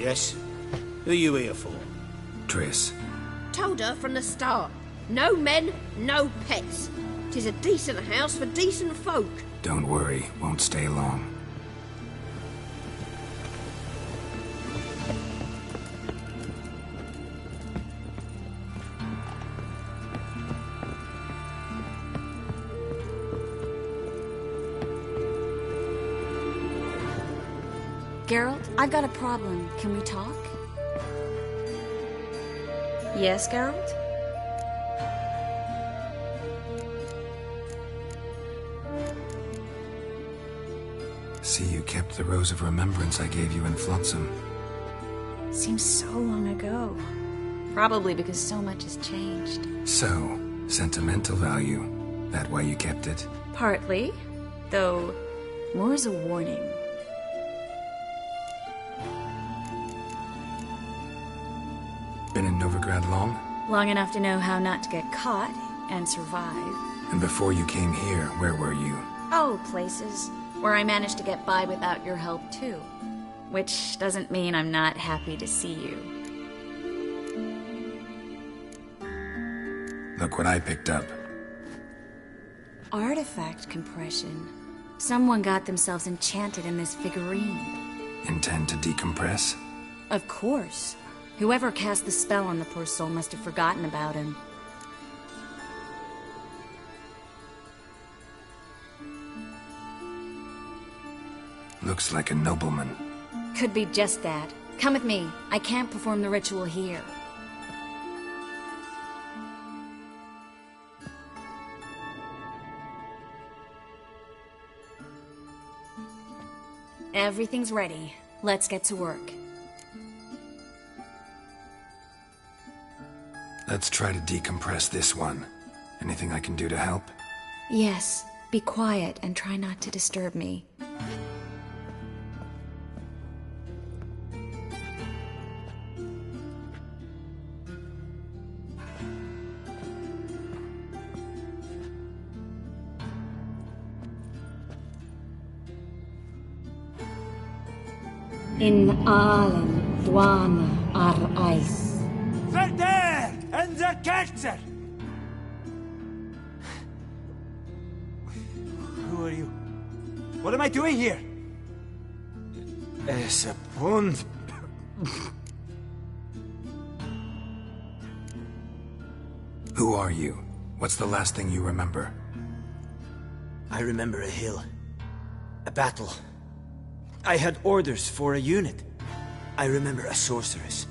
Yes? Who are you here for? Triss. Told her from the start. No men, no pets. 'Tis a decent house for decent folk. Don't worry, won't stay long. Geralt, I've got a problem. Can we talk? Yes, Geralt? See, you kept the Rose of Remembrance I gave you in Flotsam. Seems so long ago. Probably because so much has changed. So, sentimental value. That why you kept it? Partly, though more as a warning. Been in Novigrad long? Long enough to know how not to get caught and survive. And before you came here, where were you? Oh, places where I managed to get by without your help too. Which doesn't mean I'm not happy to see you. Look what I picked up. Artifact compression. Someone got themselves enchanted in this figurine. Intend to decompress? Of course. Whoever cast the spell on the poor soul must have forgotten about him. Looks like a nobleman. Could be just that. Come with me. I can't perform the ritual here. Everything's ready. Let's get to work. Let's try to decompress this one. Anything I can do to help? Yes. Be quiet and try not to disturb me. In allen dwana ar eis. Verder and the Kerzer! Who are you? What am I doing here? Es a pond. Who are you? What's the last thing you remember? I remember a hill. A battle. I had orders for a unit. I remember a sorceress.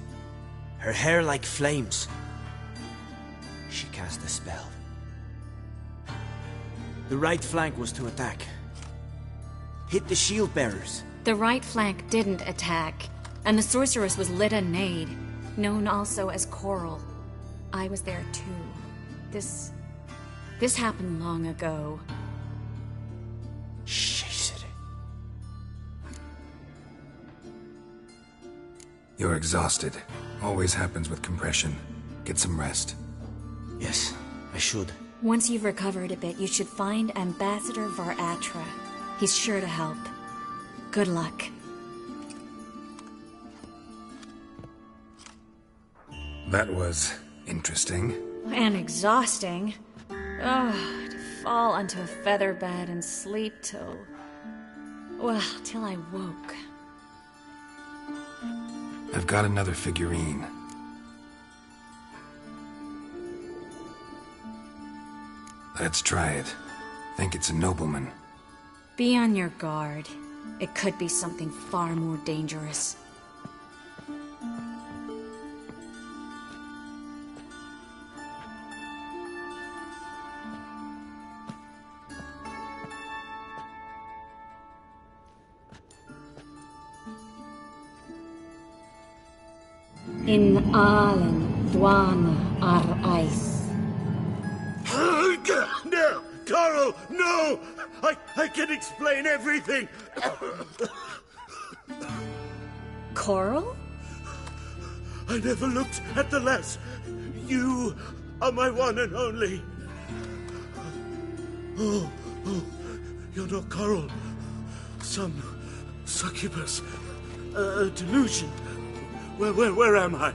Her hair like flames. She cast a spell. The right flank was to attack. Hit the shield bearers. The right flank didn't attack, and the sorceress was Litanade, known also as Coral. I was there too. This happened long ago. You're exhausted. Always happens with compression. Get some rest. Yes, I should. Once you've recovered a bit, you should find Ambassador Varatra. He's sure to help. Good luck. That was interesting. And exhausting. Oh, to fall onto a feather bed and sleep till... well, till I woke. I've got another figurine. Let's try it. Think it's a nobleman. Be on your guard. It could be something far more dangerous. In allen dwana ar eis. No! Coral, no! I can explain everything! Coral? I never looked at the lass. You are my one and only. Oh, you're not Coral. Some succubus. A delusion. Where am I?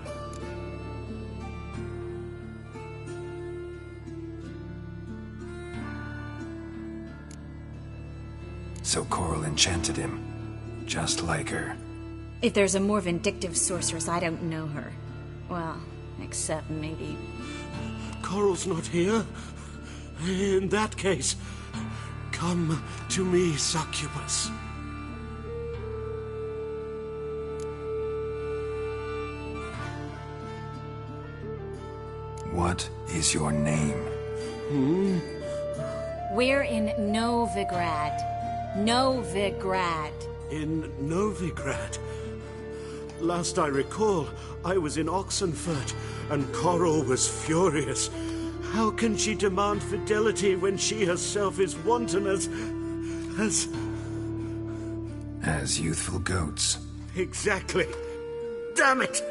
So Coral enchanted him, just like her. If there's a more vindictive sorceress, I don't know her. Well, except maybe... Coral's not here. In that case, come to me, succubus. What is your name? We're in Novigrad. Novigrad. In Novigrad. Last I recall, I was in Oxenfurt, and Coral was furious. How can she demand fidelity when she herself is wanton as youthful goats. Exactly. Damn it!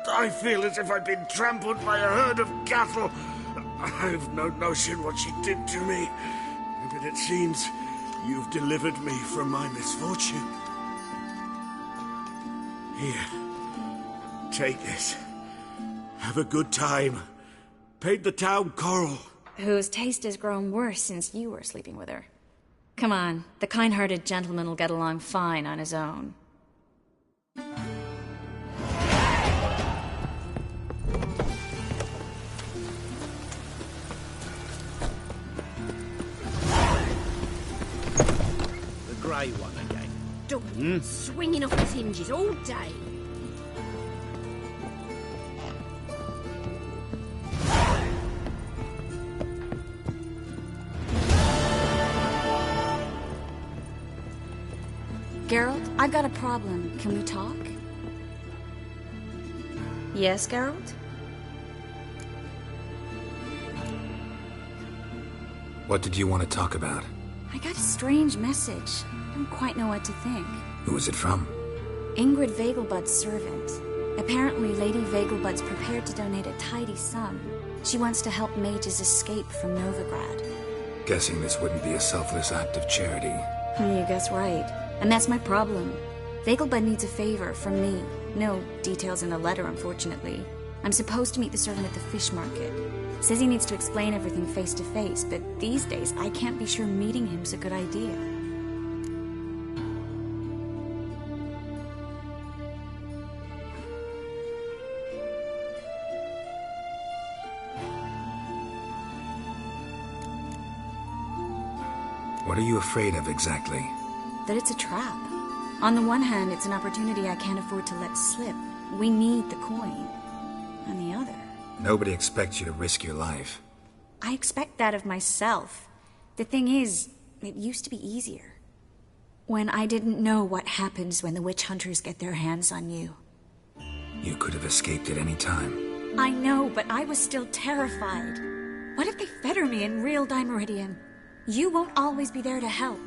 I feel as if I've been trampled by a herd of cattle. I've no notion what she did to me, but it seems you've delivered me from my misfortune. Here, take this. Have a good time. Paid the town Coral. Whose taste has grown worse since you were sleeping with her. Come on, the kind-hearted gentleman will get along fine on his own. The grey one again. Dog swinging off his hinges all day. Geralt, I've got a problem. Can we talk? Yes, Geralt? What did you want to talk about? I got a strange message. I don't quite know what to think. Who was it from? Ingrid Vegelbud's servant. Apparently, Lady Vegelbud's prepared to donate a tidy sum. She wants to help mages escape from Novigrad. Guessing this wouldn't be a selfless act of charity. You guess right. And that's my problem. Vegelbud needs a favor from me. No details in the letter, unfortunately. I'm supposed to meet the servant at the fish market. Says he needs to explain everything face to face, but these days I can't be sure meeting him's a good idea. What are you afraid of exactly? That it's a trap. On the one hand, it's an opportunity I can't afford to let slip. We need the coin. On the other... Nobody expects you to risk your life. I expect that of myself. The thing is, it used to be easier. When I didn't know what happens when the witch hunters get their hands on you. You could have escaped at any time. I know, but I was still terrified. What if they fetter me in real Dimeridian? You won't always be there to help.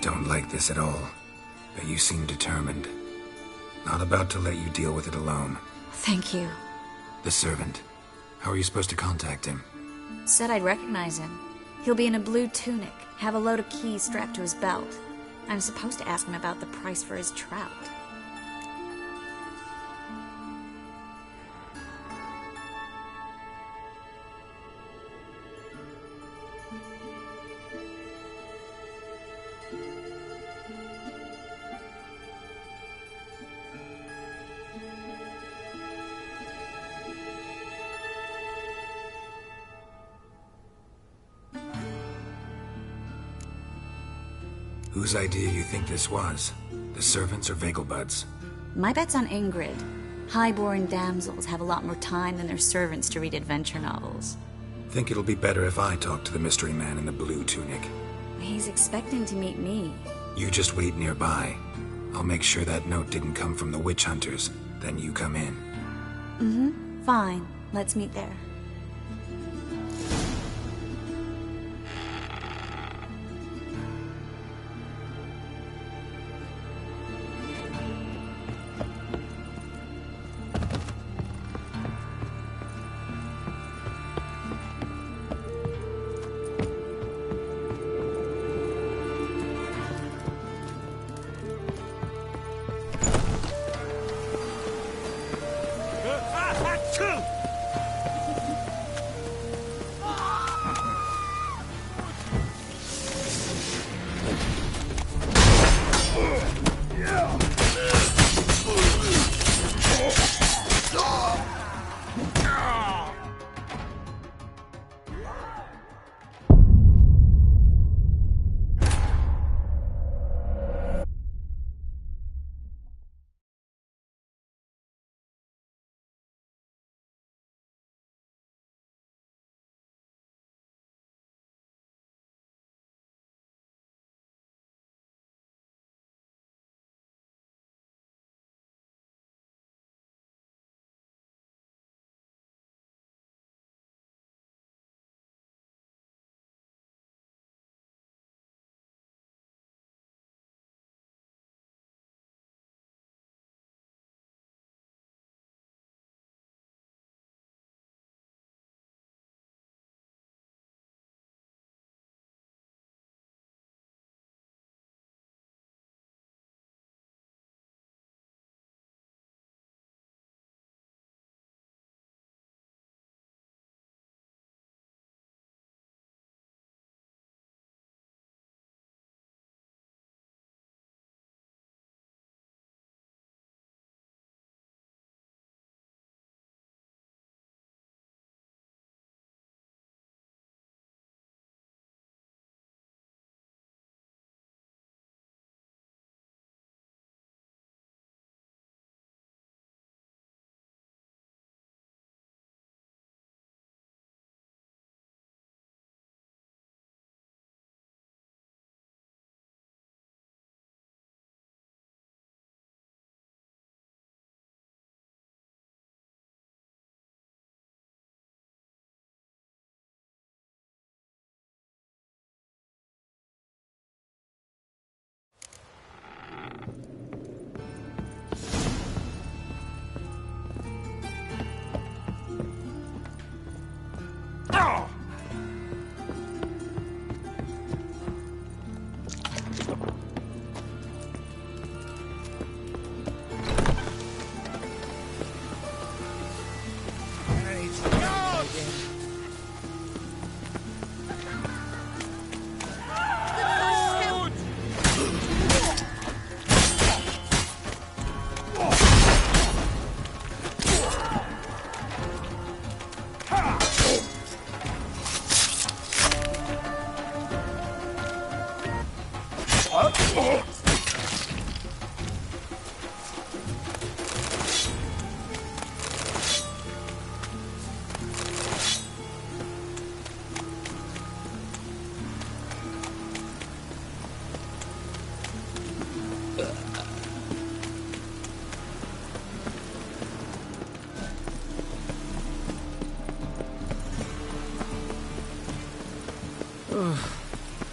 Don't like this at all, but you seem determined. Not about to let you deal with it alone. Thank you. The servant. How are you supposed to contact him? Said I'd recognize him. He'll be in a blue tunic, have a load of keys strapped to his belt. I'm supposed to ask him about the price for his trout. Whose idea you think this was? The servants or Vegelbud's? My bet's on Ingrid. High-born damsels have a lot more time than their servants to read adventure novels. Think it'll be better if I talk to the mystery man in the blue tunic. He's expecting to meet me. You just wait nearby. I'll make sure that note didn't come from the witch hunters. Then you come in. Mm-hmm. Fine. Let's meet there.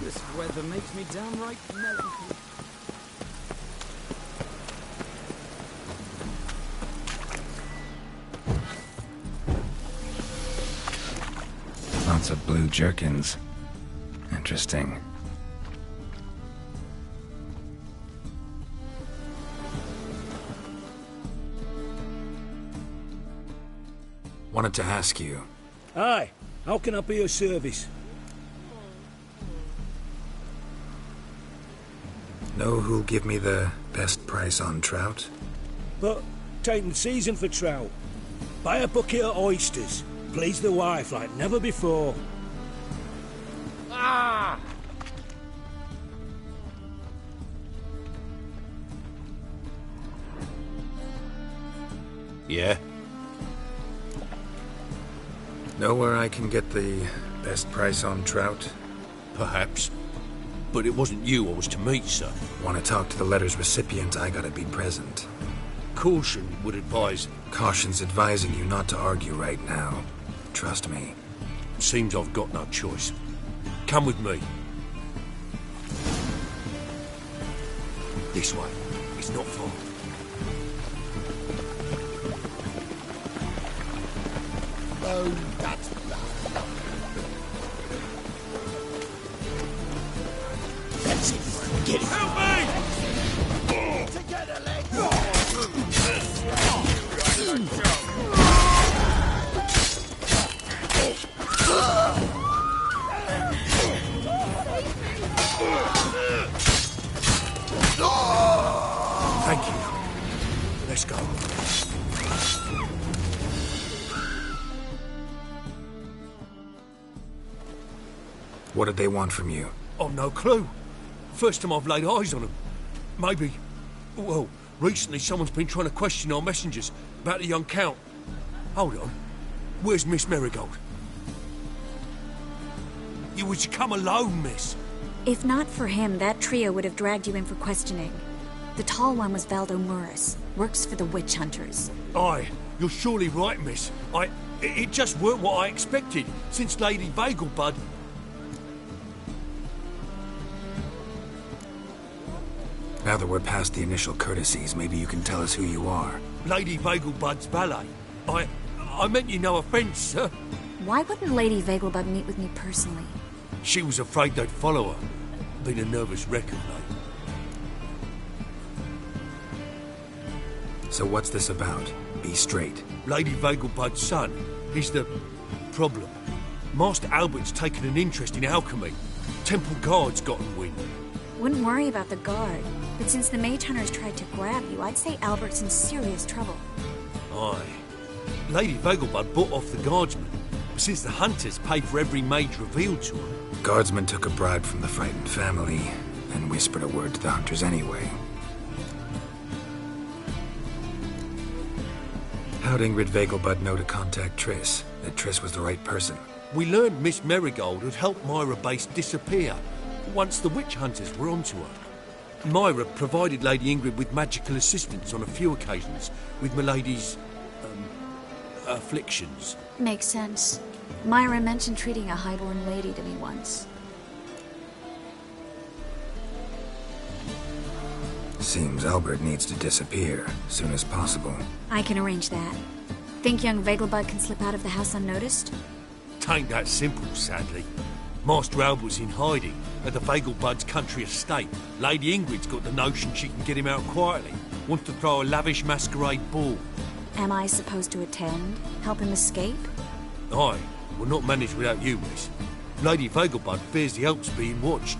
This weather makes me downright melancholy. Lots of blue jerkins. Interesting. Wanted to ask you. Aye, how can I be of service? Know who'll give me the best price on trout? But taking the season for trout. Buy a bucket of oysters. Please the wife like never before. Ah! Yeah? Know where I can get the best price on trout? Perhaps. But it wasn't you I was to meet, sir. Want to talk to the letter's recipient, I gotta be present. Caution would advise... Caution's advising you not to argue right now. Trust me. Seems I've got no choice. Come with me. This way. It's not far. Oh, that's That's it. Get it. Help me! Together, legs. Thank you. Let's go. What did they want from you? I've no clue. First time I've laid eyes on them. Maybe... Well, recently someone's been trying to question our messengers about the young Count. Hold on. Where's Miss Marigold? You was to come alone, miss. If not for him, that trio would have dragged you in for questioning. The tall one was Valdo Murris, works for the witch hunters. Aye, you're surely right, miss. It just weren't what I expected, since Lady Vegelbud... Now that we're past the initial courtesies, maybe you can tell us who you are. Lady Vegelbud's valet. I meant you no offence, sir. Why wouldn't Lady Vegelbud meet with me personally? She was afraid they'd follow her. Been a nervous wreck of late. So what's this about? Be straight. Lady Vegelbud's son. He's the... problem. Master Albert's taken an interest in alchemy. Temple Guard's gotten wind. Wouldn't worry about the guard, but since the mage hunters tried to grab you, I'd say Albert's in serious trouble. Aye. Lady Vegelbud bought off the guardsmen, since the hunters paid for every mage revealed to them. Guardsmen took a bribe from the frightened family, and whispered a word to the hunters anyway. How'd Ingrid Vegelbud know to contact Triss? That Triss was the right person? We learned Miss Marigold had helped Myra Base disappear, once the witch hunters were onto her. Myra provided Lady Ingrid with magical assistance on a few occasions, with Milady's... afflictions. Makes sense. Myra mentioned treating a highborn lady to me once. Seems Albert needs to disappear, soon as possible. I can arrange that. Think young Vegelbud can slip out of the house unnoticed? Tain't that simple, sadly. Master Albert's in hiding at the Vegelbud's country estate. Lady Ingrid's got the notion she can get him out quietly. Wants to throw a lavish masquerade ball. Am I supposed to attend? Help him escape? Aye, we'll not manage without you, miss. Lady Vegelbud fears the Alps being watched.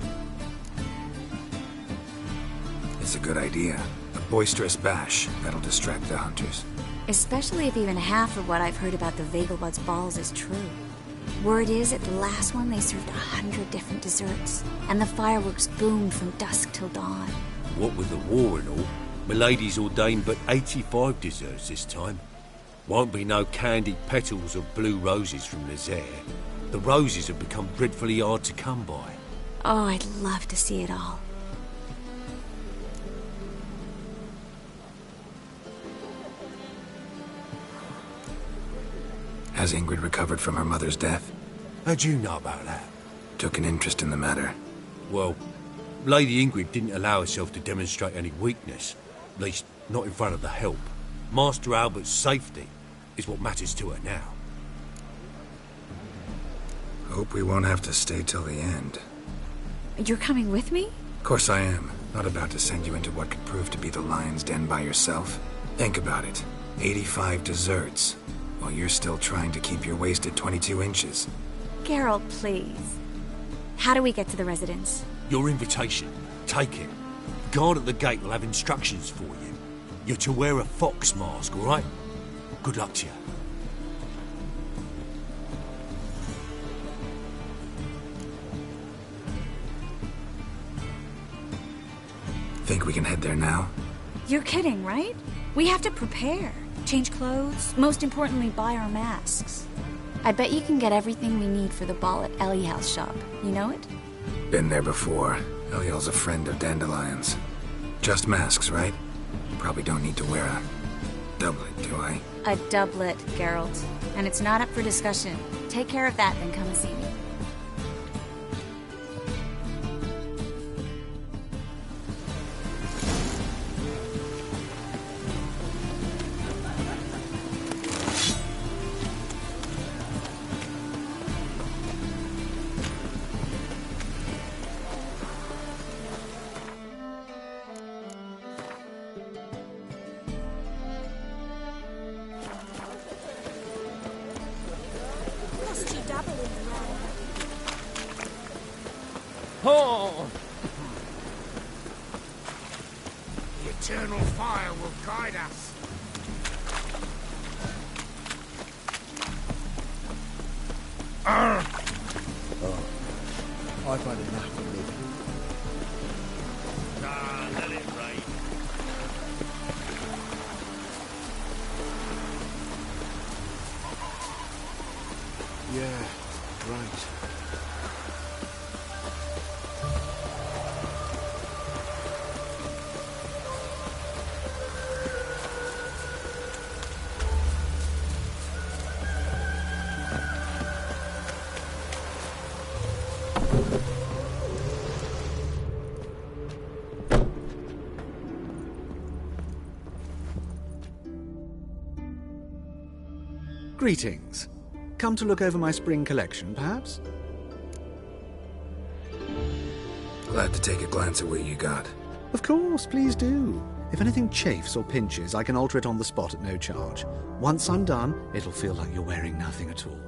It's a good idea. A boisterous bash. That'll distract the hunters. Especially if even half of what I've heard about the Vegelbud's balls is true. Word is, at the last one they served 100 different desserts, and the fireworks boomed from dusk till dawn. What with the war and all, Milady's ordained but 85 desserts this time. Won't be no candied petals of blue roses from Lazaire. The roses have become dreadfully hard to come by. Oh, I'd love to see it all. Has Ingrid recovered from her mother's death? How'd you know about that? Took an interest in the matter. Well, Lady Ingrid didn't allow herself to demonstrate any weakness. At least, not in front of the help. Master Albert's safety is what matters to her now. Hope we won't have to stay till the end. You're coming with me? Of course I am. Not about to send you into what could prove to be the lion's den by yourself. Think about it. 85 desserts, while you're still trying to keep your waist at 22 inches. Geralt, please. How do we get to the residence? Your invitation. Take it. Guard at the gate will have instructions for you. You're to wear a fox mask, all right? Good luck to you. Think we can head there now? You're kidding, right? We have to prepare. Change clothes. Most importantly, buy our masks. I bet you can get everything we need for the ball at Eliel's shop. You know it? Been there before. Eliel's a friend of Dandelion's. Just masks, right? Probably don't need to wear a doublet, do I? A doublet, Geralt. And it's not up for discussion. Take care of that, then come and see me. Oh! The eternal fire will guide us. I've had enough of living. Ah, let it rain. Yeah, right. Greetings. Come to look over my spring collection, perhaps? Glad to take a glance at what you got. Of course, please do. If anything chafes or pinches, I can alter it on the spot at no charge. Once I'm done, it'll feel like you're wearing nothing at all.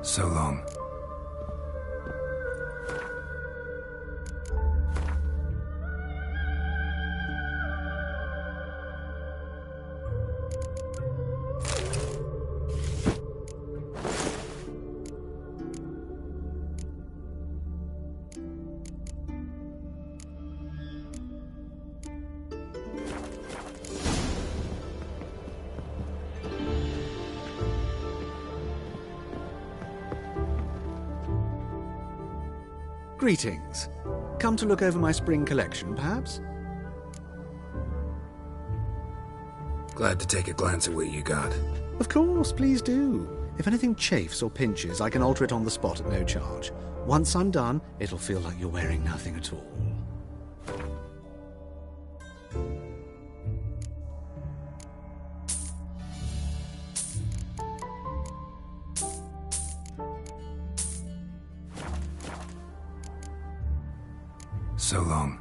So long. Greetings. Come to look over my spring collection, perhaps? Glad to take a glance at what you got. Of course, please do. If anything chafes or pinches, I can alter it on the spot at no charge. Once I'm done, it'll feel like you're wearing nothing at all. So long.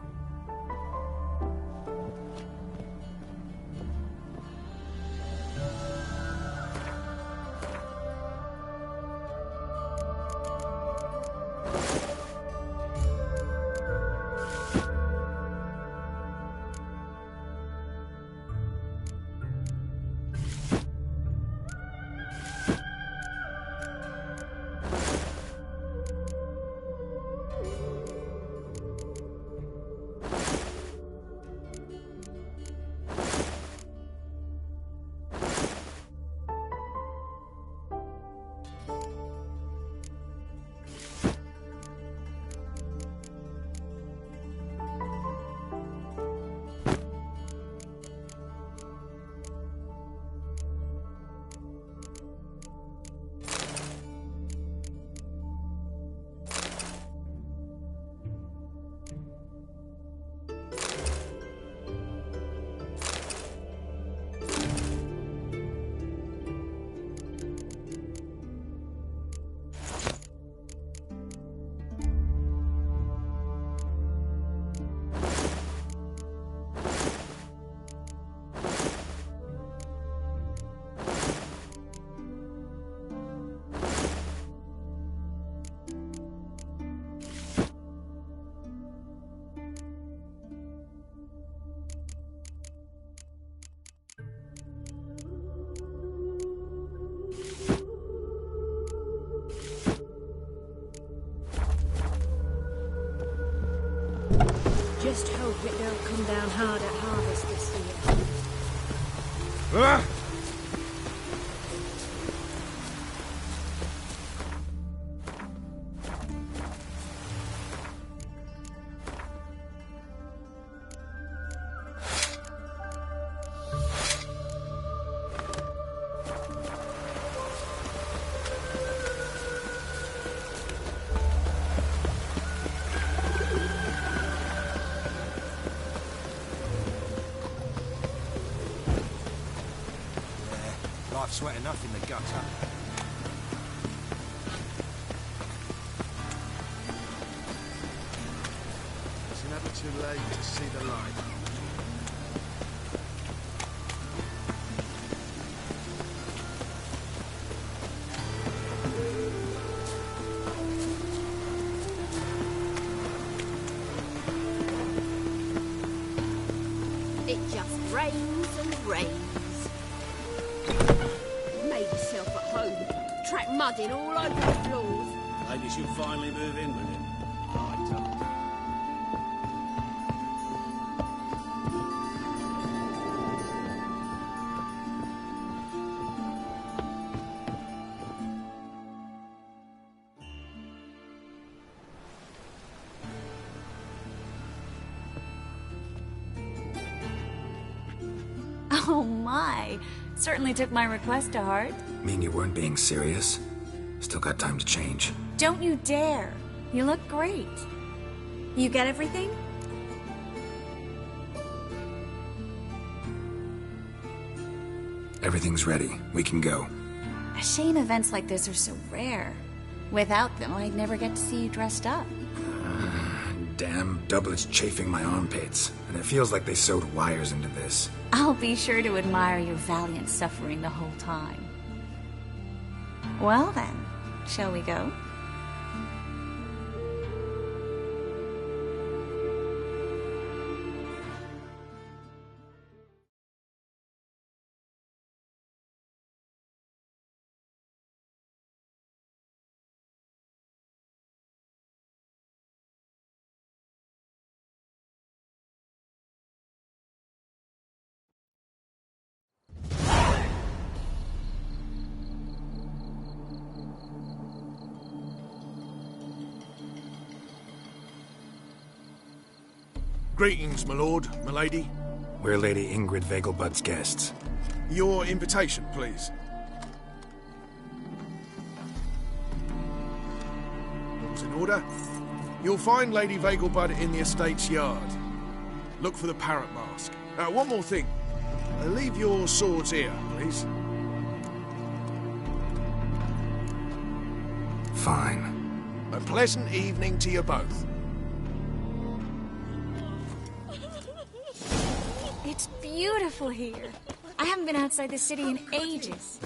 Just hope it don't come down hard at harvest this year. Life's wet enough in the gutter. It's never too late to see the light. It just rains and rains. Made yourself at home. Track mudding all over the floors. Maybe she'll finally move in with him. Right, Tom. Oh my! Certainly took my request to heart. Mean you weren't being serious? Still got time to change. Don't you dare! You look great. You get everything? Everything's ready. We can go. A shame events like this are so rare. Without them, I'd never get to see you dressed up. Damn doublet's chafing my armpits, and it feels like they sewed wires into this. I'll be sure to admire your valiant suffering the whole time. Well then, shall we go? Greetings, my lord, my lady. We're Lady Ingrid Vegelbud's guests. Your invitation, please. All's in order. You'll find Lady Vegelbud in the estate's yard. Look for the parrot mask. One more thing. Leave your swords here, please. Fine. A pleasant evening to you both. It's beautiful here. I haven't been outside the city in ages.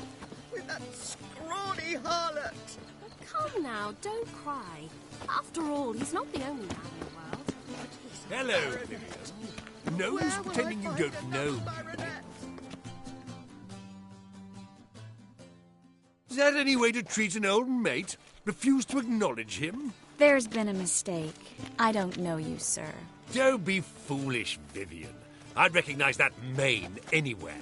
With that scrawny harlot. Come now, don't cry. After all, he's not the only man in the world. Hello, Vivian. No use pretending you don't know me. Is that any way to treat an old mate? Refuse to acknowledge him? There's been a mistake. I don't know you, sir. Don't be foolish, Vivian. I'd recognize that mane anywhere.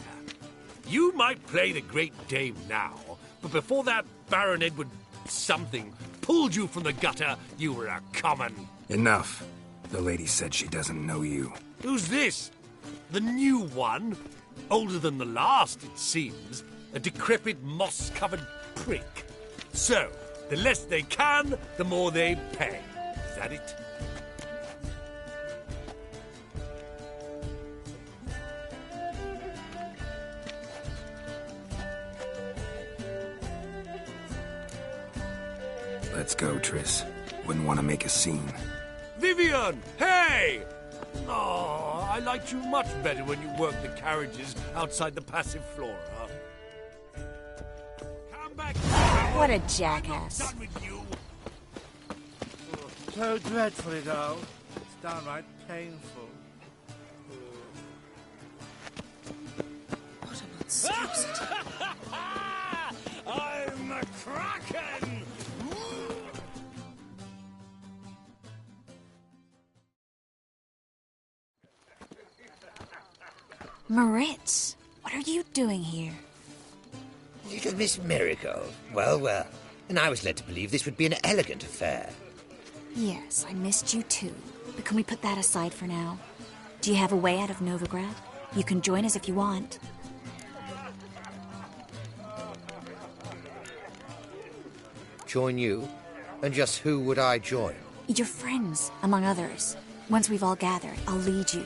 You might play the Great Dame now, but before that Baron Edward something pulled you from the gutter, you were a common. Enough. The lady said she doesn't know you. Who's this? The new one? Older than the last, it seems. A decrepit, moss-covered prick. So, the less they can, the more they pay. Is that it? Let's go, Triss. Wouldn't want to make a scene. Vivian! Hey! Oh, I liked you much better when you worked the carriages outside the passive flora. Come back! What a jackass. I'm not done with you. So dreadfully dull. It's downright painful. What a monstrosity. I'm a kraken! Moritz, what are you doing here? Little Miss Marigold. Well, well. And I was led to believe this would be an elegant affair. Yes, I missed you too. But can we put that aside for now? Do you have a way out of Novigrad? You can join us if you want. Join you? And just who would I join? Your friends, among others. Once we've all gathered, I'll lead you.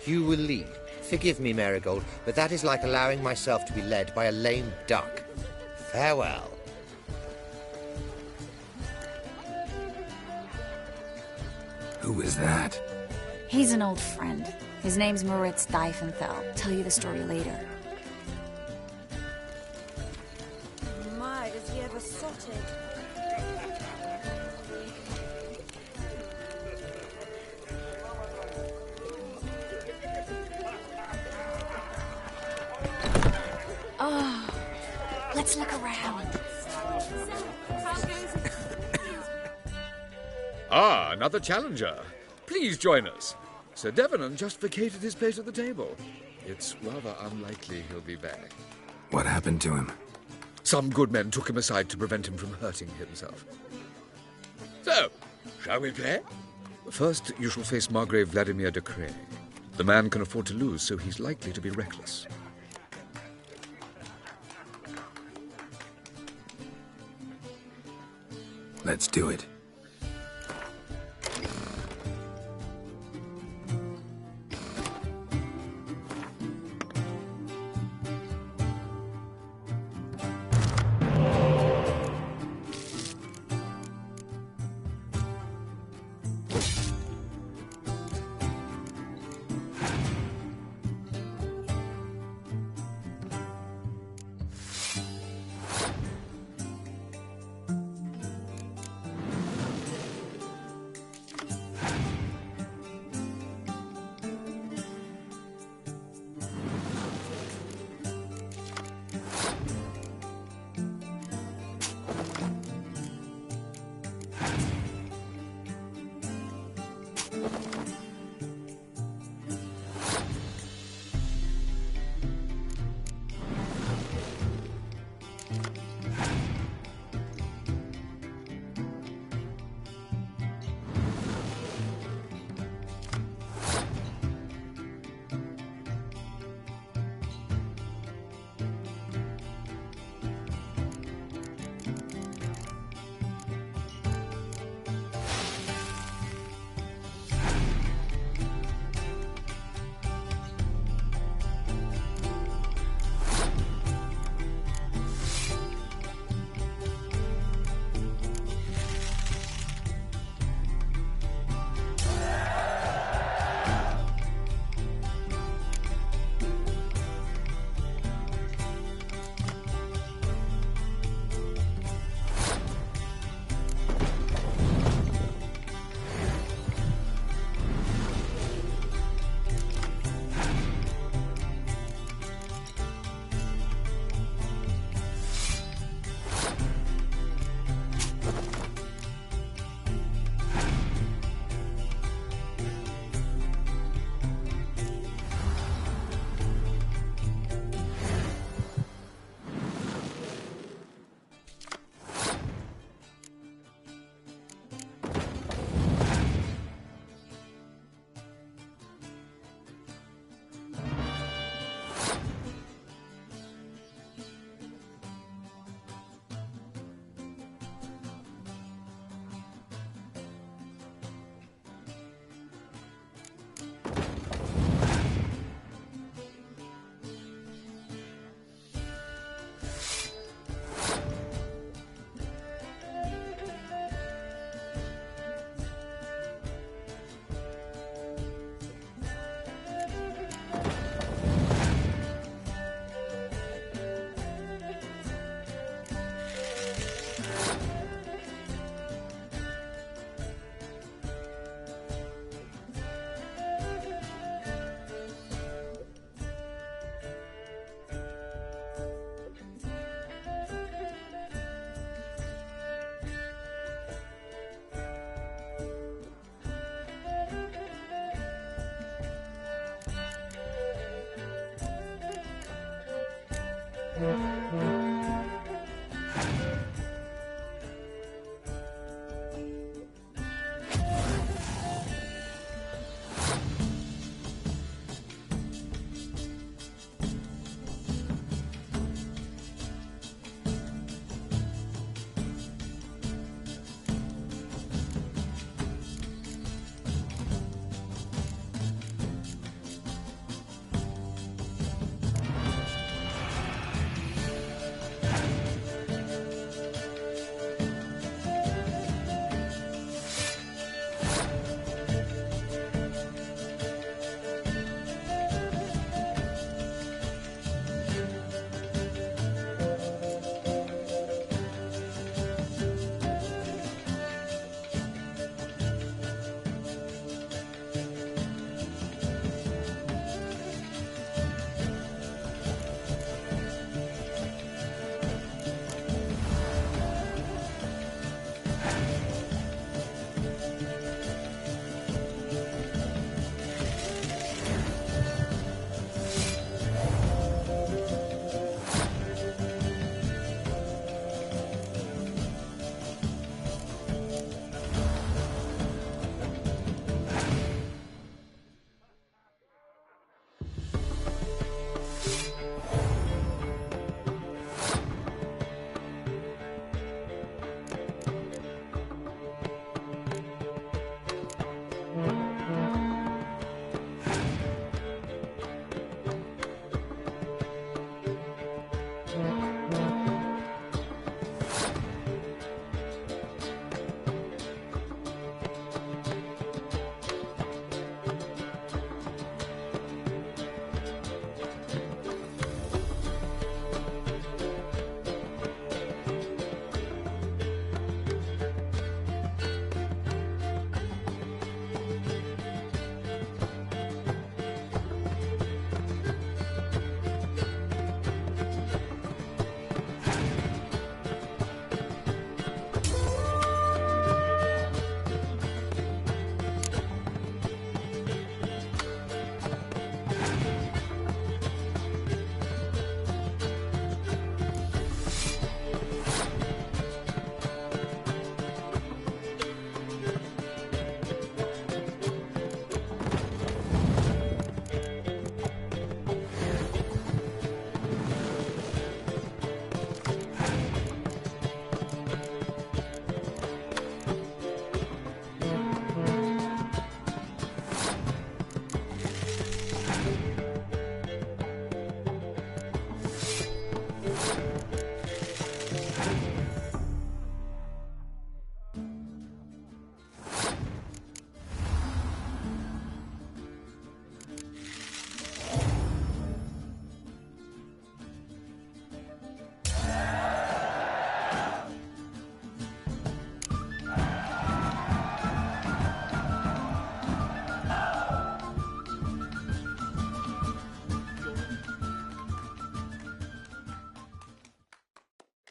You will lead. Forgive me, Marigold, but that is like allowing myself to be led by a lame duck. Farewell. Who is that? He's an old friend. His name's Moritz Diefenfeld. Tell you the story later. My, does he ever sotted? Oh, let's look around. Ah, another challenger. Please join us. Sir Devenant just vacated his place at the table. It's rather unlikely he'll be back. What happened to him? Some good men took him aside to prevent him from hurting himself. So, shall we play? First, you shall face Margrave Vladimir de Craig. The man can afford to lose, so he's likely to be reckless. Let's do it.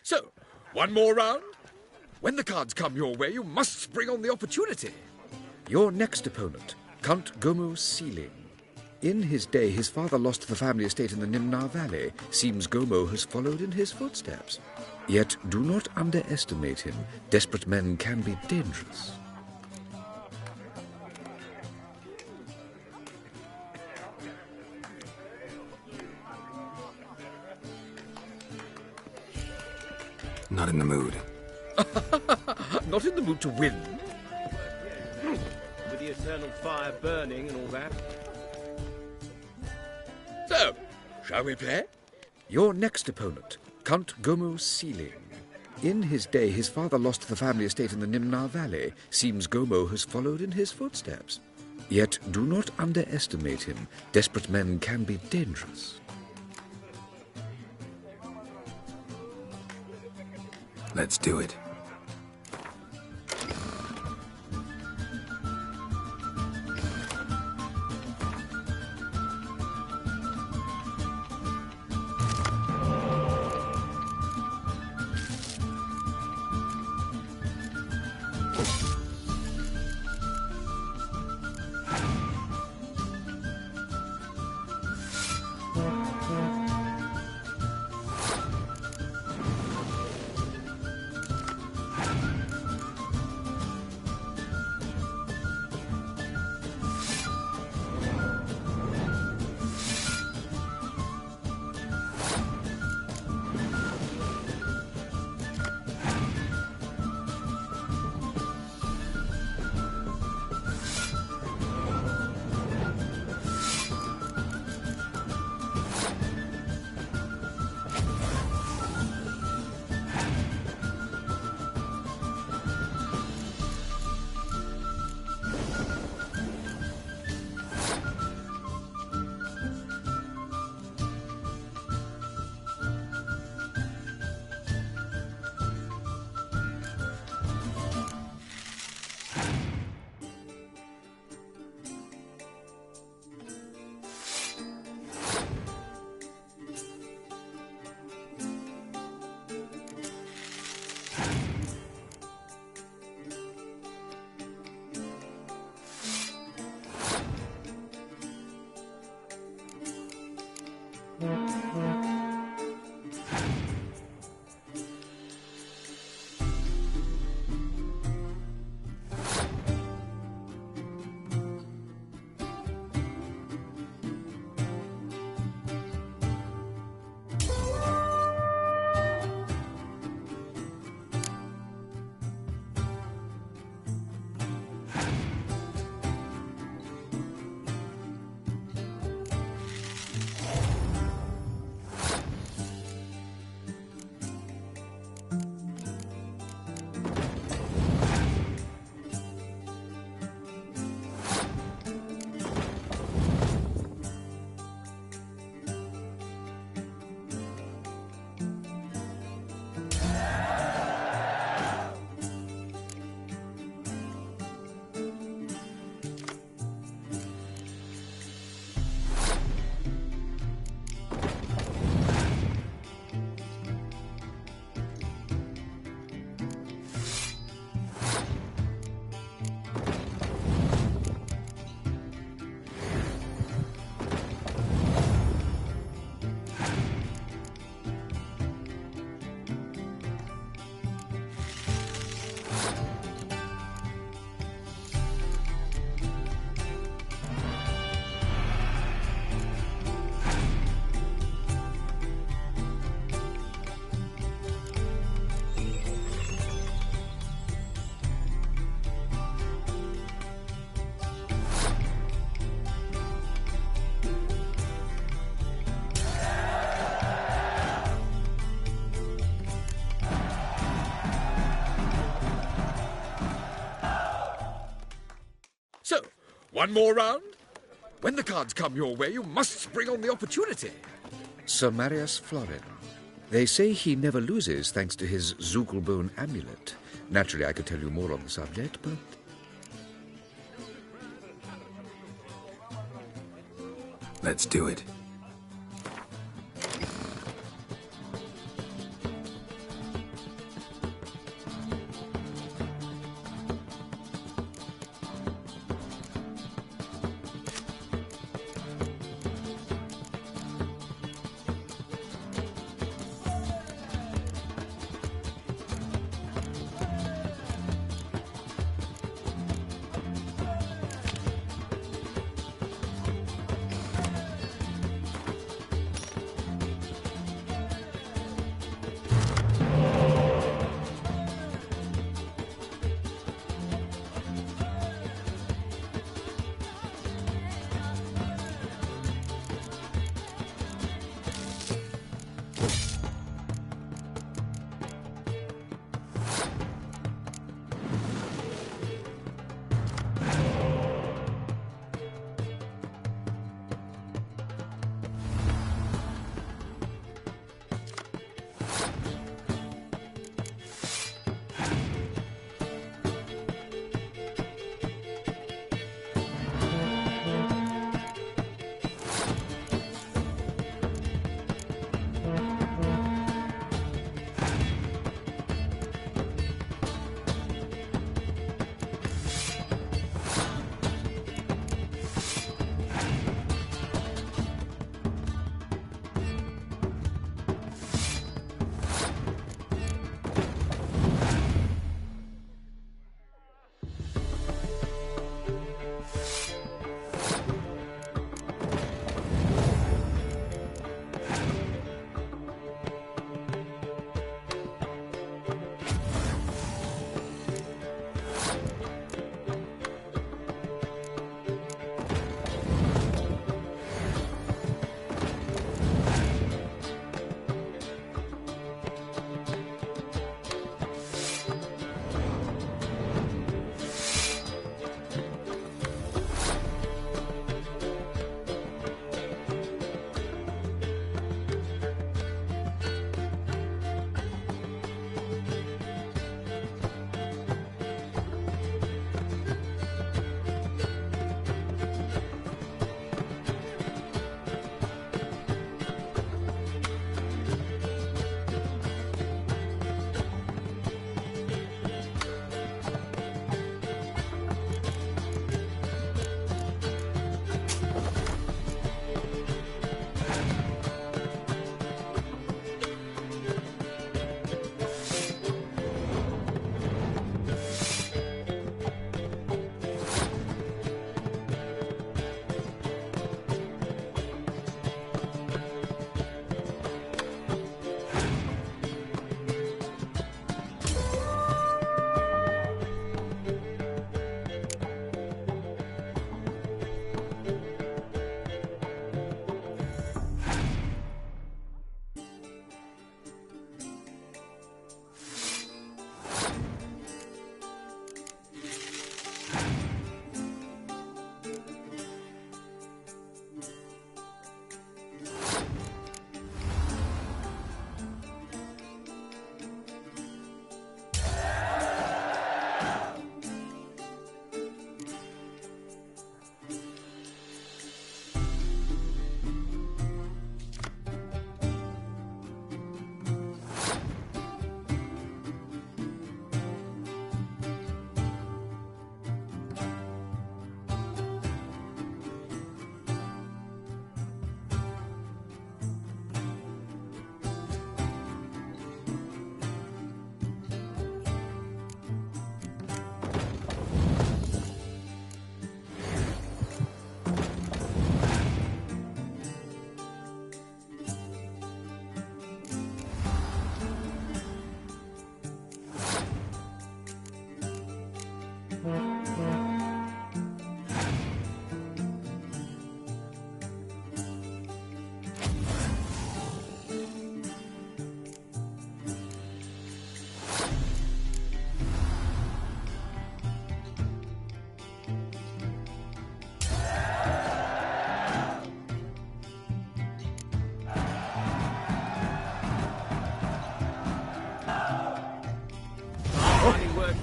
So, one more round? When the cards come your way, you must spring on the opportunity. Your next opponent, Count Gomo Sealing. In his day, his father lost the family estate in the Nimnar Valley. Seems Gomo has followed in his footsteps. Yet do not underestimate him. Desperate men can be dangerous. Not in the mood. Not in the mood to win? With the eternal fire burning and all that. So, shall we play? Your next opponent, Count Gomo Sealing. In his day, his father lost the family estate in the Nimnar Valley. Seems Gomo has followed in his footsteps. Yet do not underestimate him. Desperate men can be dangerous. Let's do it. One more round? When the cards come your way, you must spring on the opportunity. Sir Marius Florin. They say he never loses thanks to his Zugelbone amulet. Naturally, I could tell you more on the subject, but... Let's do it.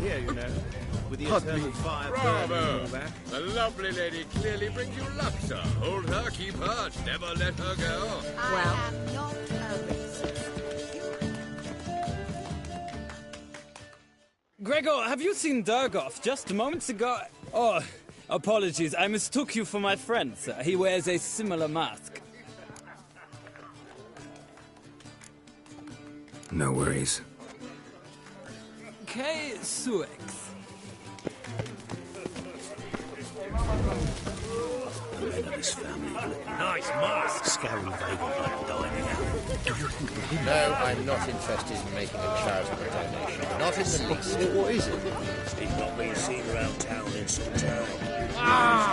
here, you know. With the Pardon eternal me. fire burning and Bravo! all that. The lovely lady clearly brings you luck, sir. Hold her, keep her, never let her go. I am not a racist. Gregor, have you seen Durgoff just moments ago? Oh, apologies. I mistook you for my friend, sir. He wears a similar mask. No worries. K. Suex. The men of his family look nice mask. Scary Vegelbud dining out. Do you think the him? No, I'm not interested in making a charitable donation. Not in the least. What is it? He's not being seen around town in some town.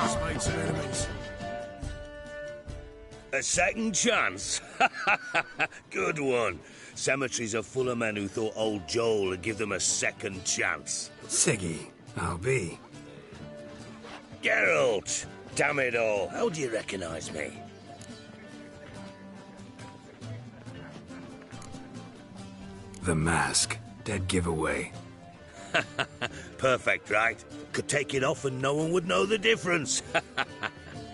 He's made some enemies. A second chance? Good one. Cemeteries are full of men who thought old Joel would give them a second chance. Siggy, I'll be. Geralt! Damn it all. How do you recognize me? The mask. Dead giveaway. Perfect, right? Could take it off and no one would know the difference.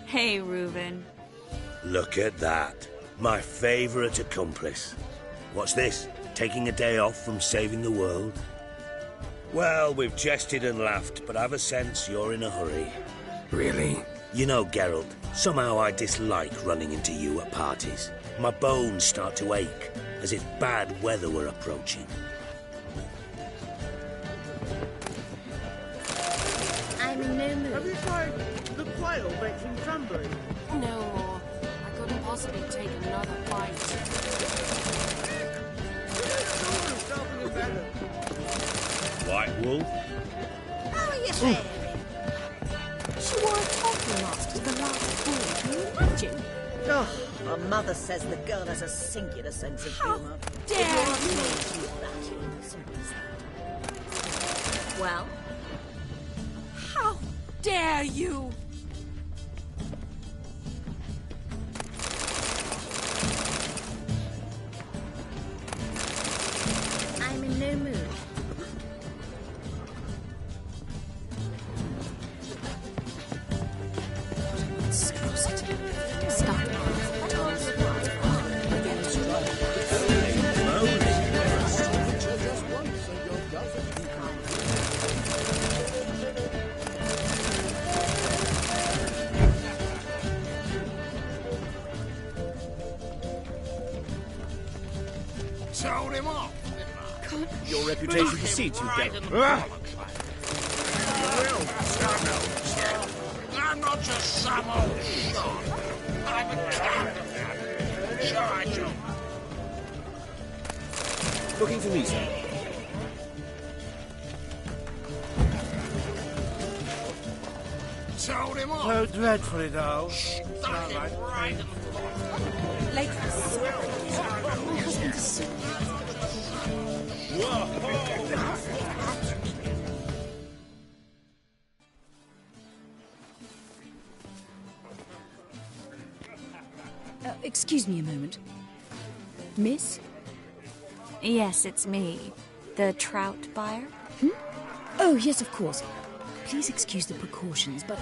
Hey, Reuben. Look at that. My favorite accomplice. What's this? Taking a day off from saving the world? Well, we've jested and laughed, but I've a sense you're in a hurry. Really? You know, Geralt, somehow I dislike running into you at parties. My bones start to ache, as if bad weather were approaching. I'm in no mood. Have you tried the quail baked in cranberry? No, I couldn't possibly take another bite. White wolf? Oh, yes, sir. She wore a toffee mask to the last ball. Can you imagine? Oh, my mother says the girl has a singular sense of humour. dare If you're you. me, she's that innocent as that. Well, How dare you! I'm in no mood. Told him off. Your reputation precedes you, Geralt. I'm not just some old shot. I'm a character. Sure, I do. Looking for me, sir. Told him off. So dreadfully dull. Stuck him right in the ladies, my husband is sick. Excuse me a moment. Miss? Yes, it's me. The trout buyer? Oh, yes, of course. Please excuse the precautions, but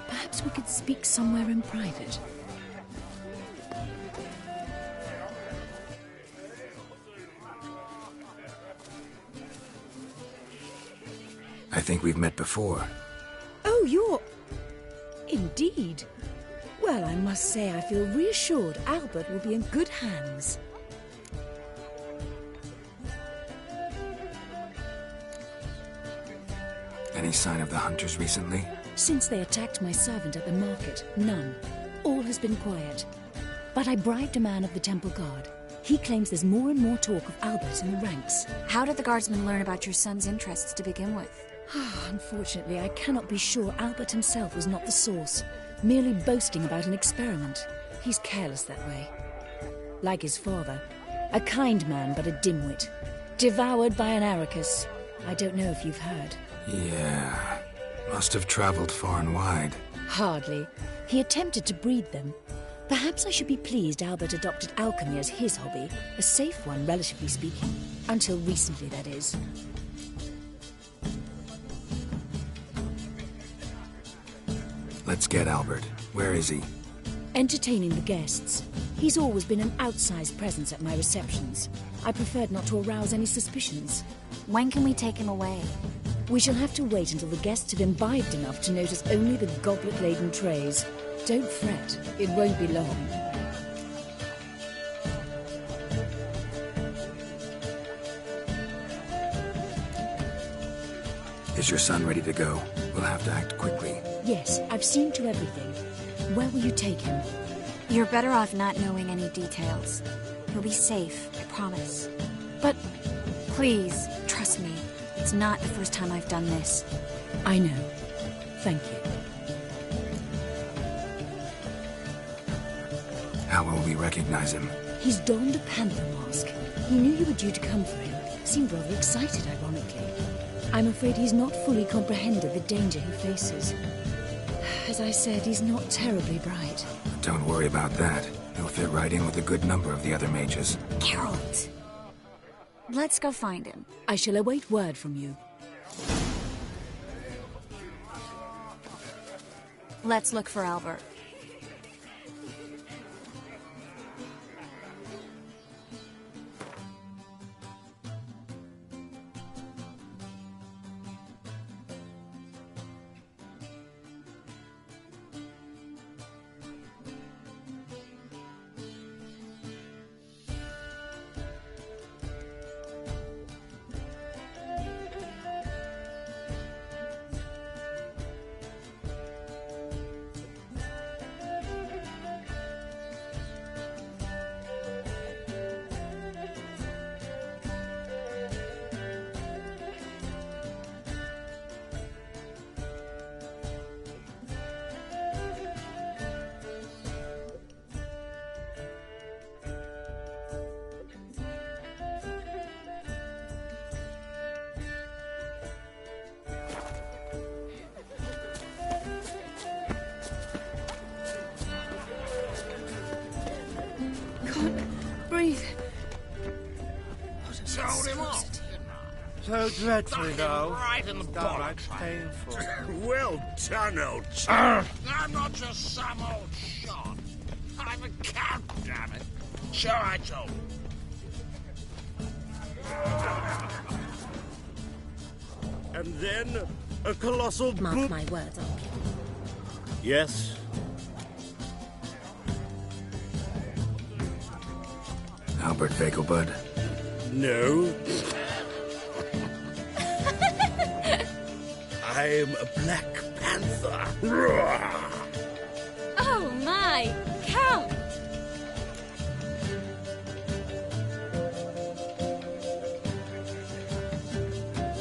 perhaps we could speak somewhere in private. I think we've met before. Oh, you're... Indeed. Well, I must say I feel reassured Albert will be in good hands. Any sign of the hunters recently? Since they attacked my servant at the market, none. All has been quiet. But I bribed a man of the Temple Guard. He claims there's more and more talk of Albert in the ranks. How did the guardsmen learn about your son's interests to begin with? Unfortunately, I cannot be sure Albert himself was not the source, merely boasting about an experiment. He's careless that way. Like his father, a kind man but a dimwit. Devoured by an Arrakis. I don't know if you've heard. Yeah. Must have traveled far and wide. Hardly. He attempted to breed them. Perhaps I should be pleased Albert adopted alchemy as his hobby. A safe one, relatively speaking. Until recently, that is. Let's get Albert. Where is he? Entertaining the guests. He's always been an outsized presence at my receptions. I preferred not to arouse any suspicions. When can we take him away? We shall have to wait until the guests have imbibed enough to notice only the goblet-laden trays. Don't fret, it won't be long. Is your son ready to go? We'll have to act quickly. Yes, I've seen to everything. Where will you take him? You're better off not knowing any details. He'll be safe, I promise. But... Please, trust me. It's not the first time I've done this. I know. Thank you. How will we recognize him? He's donned a panther mask. He knew you were due to come for him. Seemed rather excited, ironically. I'm afraid he's not fully comprehended the danger he faces. As I said, he's not terribly bright. Don't worry about that. He'll fit right in with a good number of the other mages. Geralt! Let's go find him. I shall await word from you. Let's look for Albert. Breathe. Sold him off. So dreadfully, though. Right in the Downright bollocks. painful. Well done, old chap. I'm not just some old shot. I'm a count, damn it. Sure, I told you. And then a colossal Mark my words, I'll kill him. Yes. Albert Vegelbud? No. I'm a Black Panther. Oh my, Count!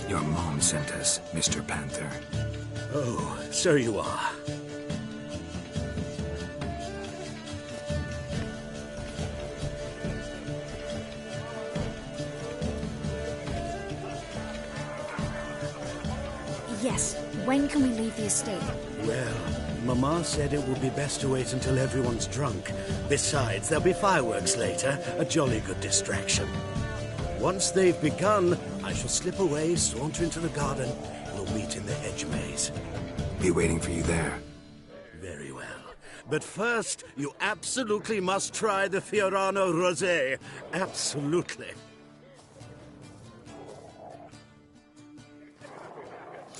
Your mom sent us, Mr. Panther. Oh, so you are. Yes, when can we leave the estate? Well, Mama said it would be best to wait until everyone's drunk. Besides, there'll be fireworks later, a jolly good distraction. Once they've begun, I shall slip away, saunter into the garden. We'll meet in the hedge maze. Be waiting for you there. Very well. But first, you absolutely must try the Fiorano Rosé. Absolutely.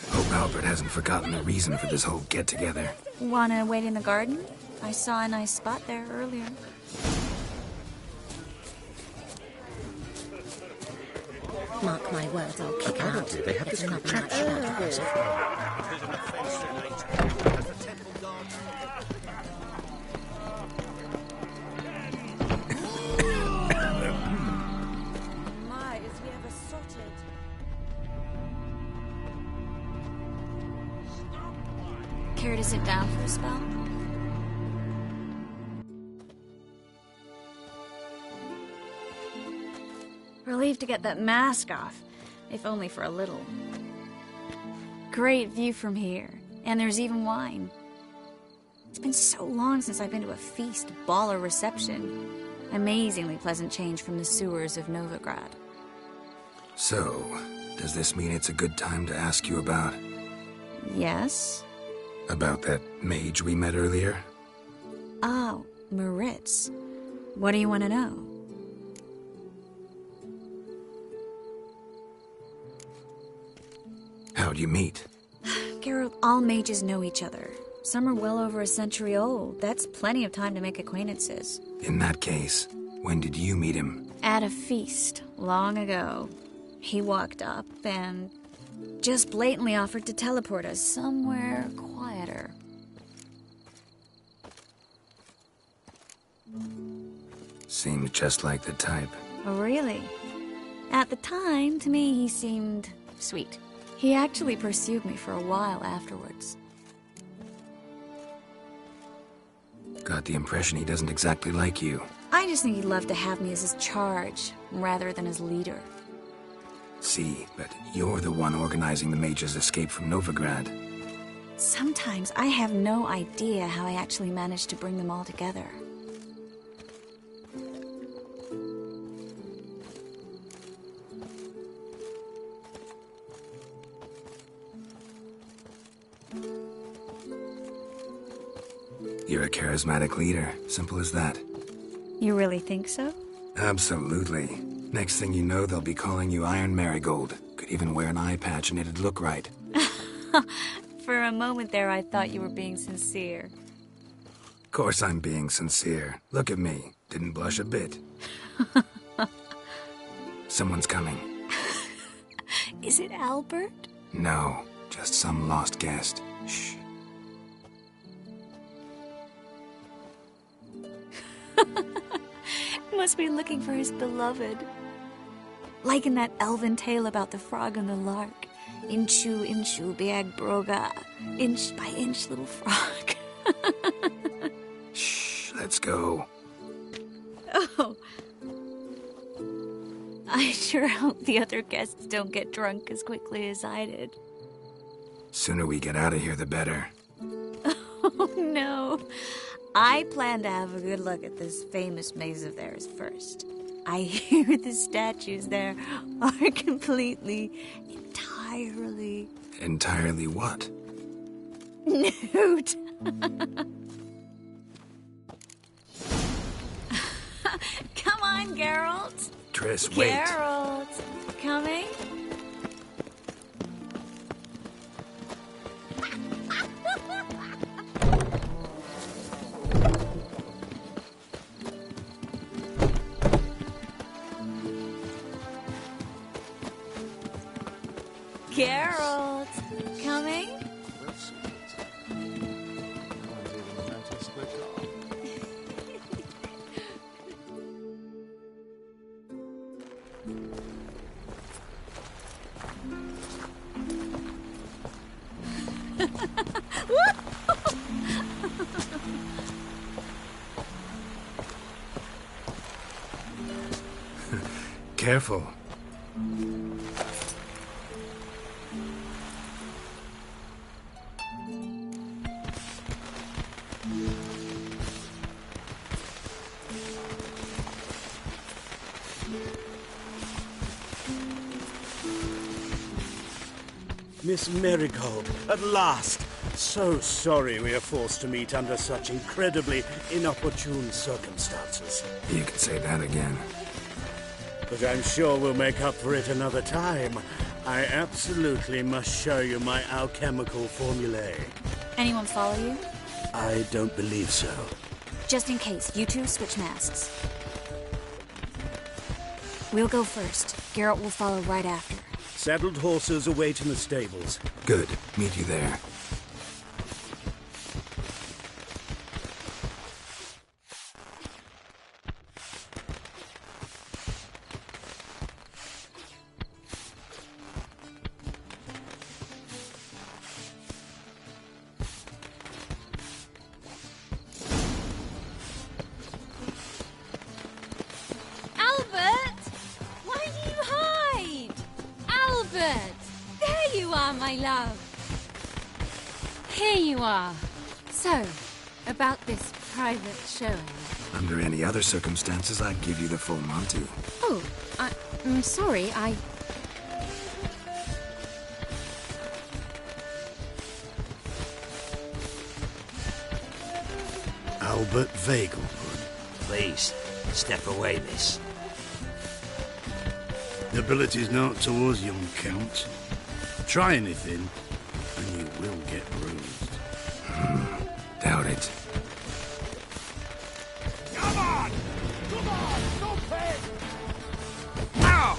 Hope Albert hasn't forgotten the reason for this whole get-together. Wanna wait in the garden? I saw a nice spot there earlier. Mark my words, I'll kick him out. They have this contraption. My, is he ever sorted? Care to sit down for a spell? Relieved to get that mask off, if only for a little. Great view from here, and there's even wine. It's been so long since I've been to a feast, ball, or reception. Amazingly pleasant change from the sewers of Novigrad. So, does this mean it's a good time to ask you about? Yes? About that mage we met earlier? Oh, Maritz. What do you want to know? How'd you meet? Geralt, all mages know each other. Some are well over a century old. That's plenty of time to make acquaintances. In that case, when did you meet him? At a feast, long ago. He walked up and just blatantly offered to teleport us somewhere quieter. Seemed just like the type. Oh, really? At the time, to me, he seemed sweet. He actually pursued me for a while afterwards. Got the impression he doesn't exactly like you. I just think he'd love to have me as his charge, rather than his leader. See, but you're the one organizing the mage's escape from Novigrad. Sometimes I have no idea how I actually managed to bring them all together. You're a charismatic leader. Simple as that. You really think so? Absolutely. Next thing you know, they'll be calling you Iron Marigold. Could even wear an eye patch and it'd look right. For a moment there, I thought you were being sincere. Of course I'm being sincere. Look at me. Didn't blush a bit. Someone's coming. Is it Albert? No, just some lost guest. Shh. Must be looking for his beloved. Like in that elven tale about the frog and the lark. Inchu, inchu, biag broga. Inch by inch, little frog. Shh, let's go. Oh. I sure hope the other guests don't get drunk as quickly as I did. Sooner we get out of here, the better. Oh, no. I plan to have a good look at this famous maze of theirs first. I hear the statues there are completely, entirely... Entirely what? Nude. Come on, Geralt. Triss, wait. Geralt, coming? Geralt, coming? Careful. Miss Marigold, at last! So sorry we are forced to meet under such incredibly inopportune circumstances. You could say that again. But I'm sure we'll make up for it another time. I absolutely must show you my alchemical formulae. Anyone follow you? I don't believe so. Just in case, you two switch masks. We'll go first. Geralt will follow right after. Saddled horses await in the stables. Good. Meet you there. My love. Here you are. So, about this private showing. Under any other circumstances, I'd give you the full Monty. Oh, I'm sorry, Albert Vegelbud. Please, step away, miss. Nobility's not towards young Count. Try anything, and you will get bruised. Doubt it. Come on! Come on! Stupid! Ow!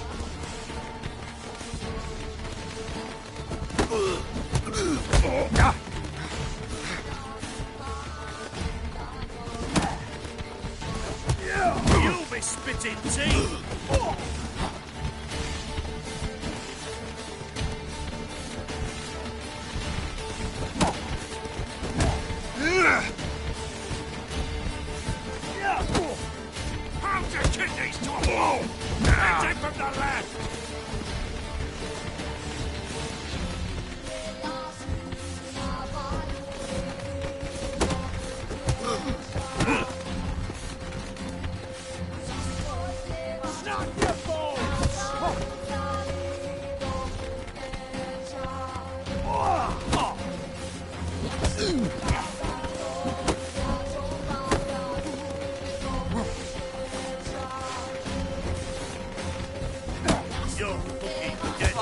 You'll be spitting tea! Pound your kidneys to a blow! Hit him from the left! Snap your balls! You're fucking dead.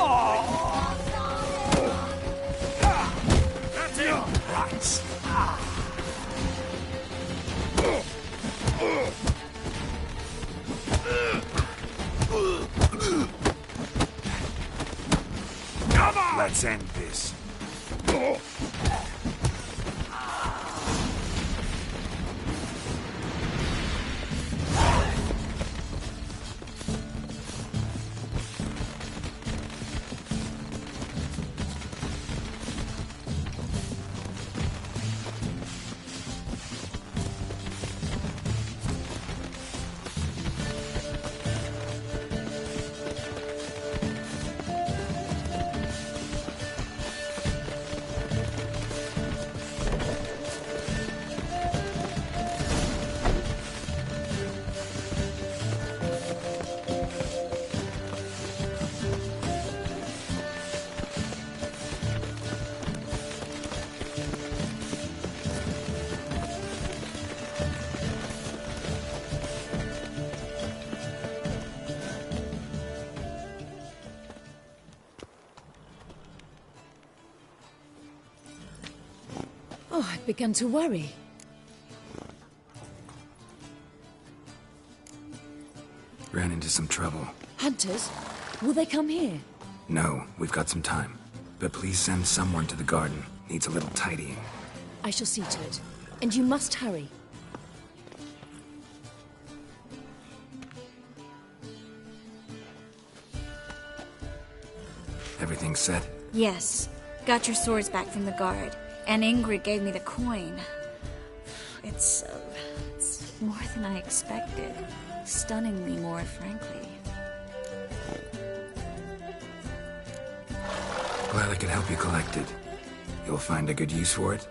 That's it! Rats! Come on! Let's end this. Oh, I've begun to worry. Ran into some trouble. Hunters? Will they come here? No, we've got some time. But please send someone to the garden. Needs a little tidying. I shall see to it. And you must hurry. Everything set? Yes. Got your swords back from the guard. And Ingrid gave me the coin. It's more than I expected. Stunningly more, frankly. Glad I could help you collect it. You'll find a good use for it?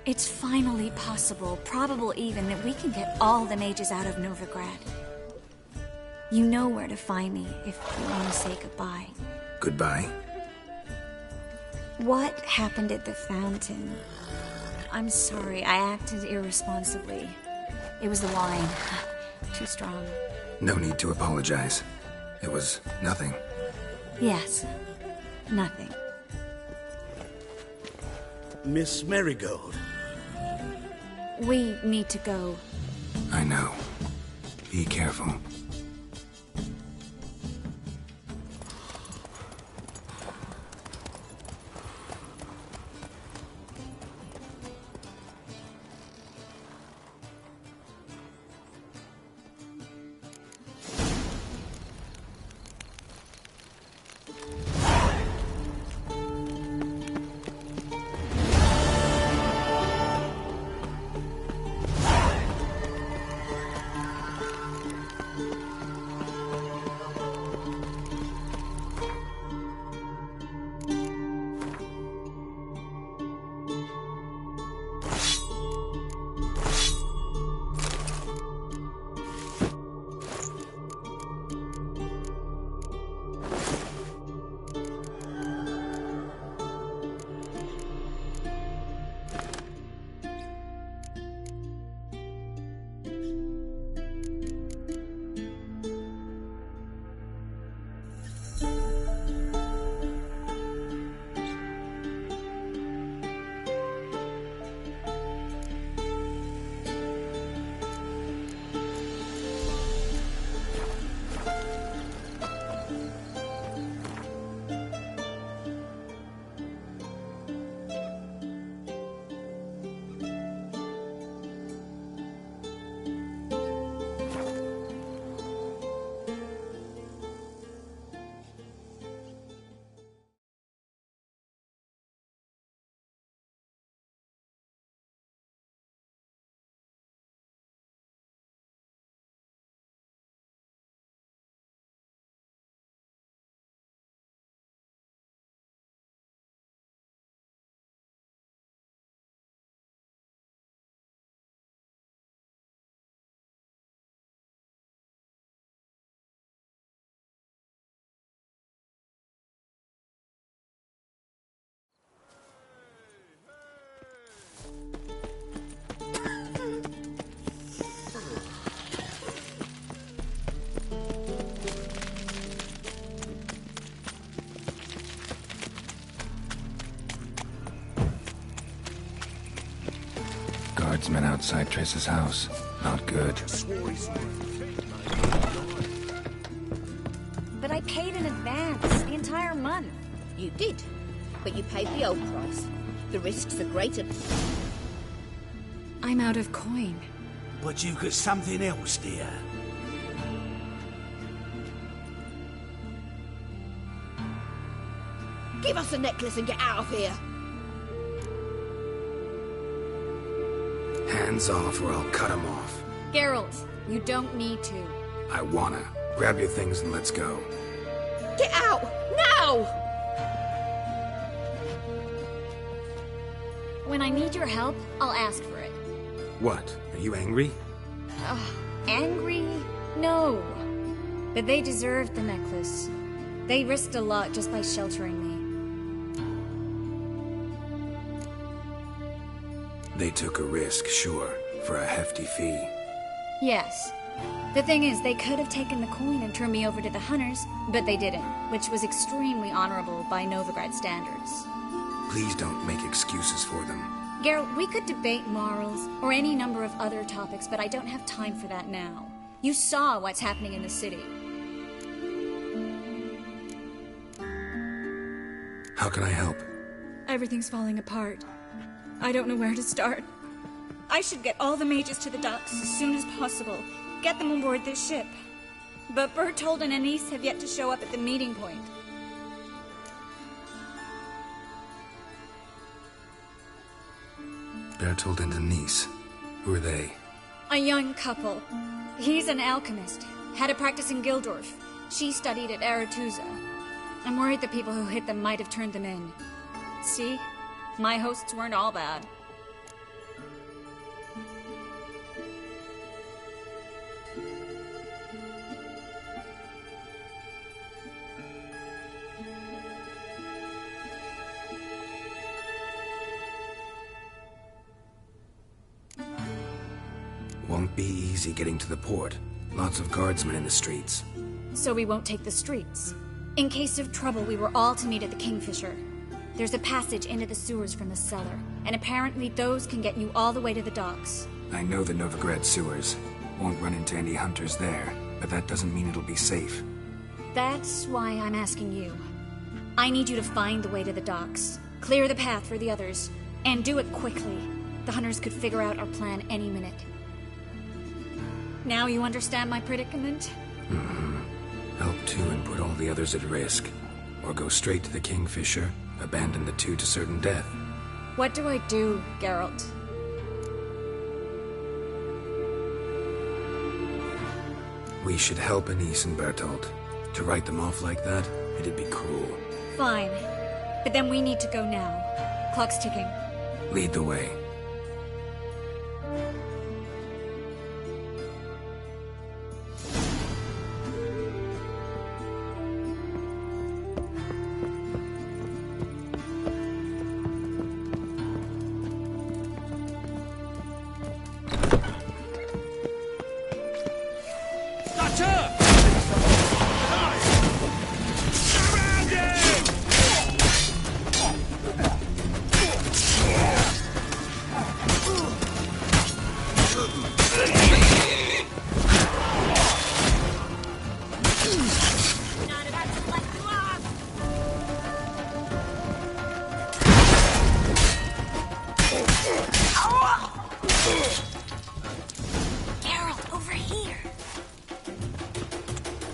It's finally possible, probable even, that we can get all the mages out of Novigrad. You know where to find me if you want to say goodbye. Goodbye? What happened at the fountain? I'm sorry, I acted irresponsibly. It was the wine. Too strong. No need to apologize. It was nothing. Yes. Nothing. Miss Marigold. We need to go. I know. Be careful. guardsmen outside Triss's house. Not good. But I paid in advance, the entire month. You did, but you paid the old price. The risks are greater. I'm out of coin. But you've got something else, dear. Give us the necklace and get out of here. Hands off or I'll cut him off. Geralt, you don't need to. I wanna. Grab your things and let's go. Get out! Now! When I need your help, I'll ask for it. What? Are you angry? Angry? No. But they deserved the necklace. They risked a lot just by sheltering me. They took a risk, sure, for a hefty fee. Yes. The thing is, they could have taken the coin and turned me over to the hunters, but they didn't, which was extremely honorable by Novigrad standards. Please don't make excuses for them. Geralt, we could debate morals, or any number of other topics, but I don't have time for that now. You saw what's happening in the city. How can I help? Everything's falling apart. I don't know where to start. I should get all the mages to the docks as soon as possible. Get them on board this ship. But Bertold and Anise have yet to show up at the meeting point. Bertold and Anise. Who are they? A young couple. He's an alchemist. Had a practice in Gildorf. She studied at Aretuza. I'm worried the people who hit them might have turned them in. See? My hosts weren't all bad. Won't be easy getting to the port. Lots of guardsmen in the streets. So we won't take the streets. In case of trouble, we were all to meet at the Kingfisher. There's a passage into the sewers from the cellar, and apparently those can get you all the way to the docks. I know the Novigrad sewers. Won't run into any hunters there, but that doesn't mean it'll be safe. That's why I'm asking you. I need you to find the way to the docks, clear the path for the others, and do it quickly. The hunters could figure out our plan any minute. Now you understand my predicament? Help too and put all the others at risk. Or go straight to the Kingfisher, abandon the two to certain death. What do I do, Geralt? We should help Anise and Bertold. To write them off like that, it'd be cruel. Fine. But then we need to go now. Clock's ticking. Lead the way.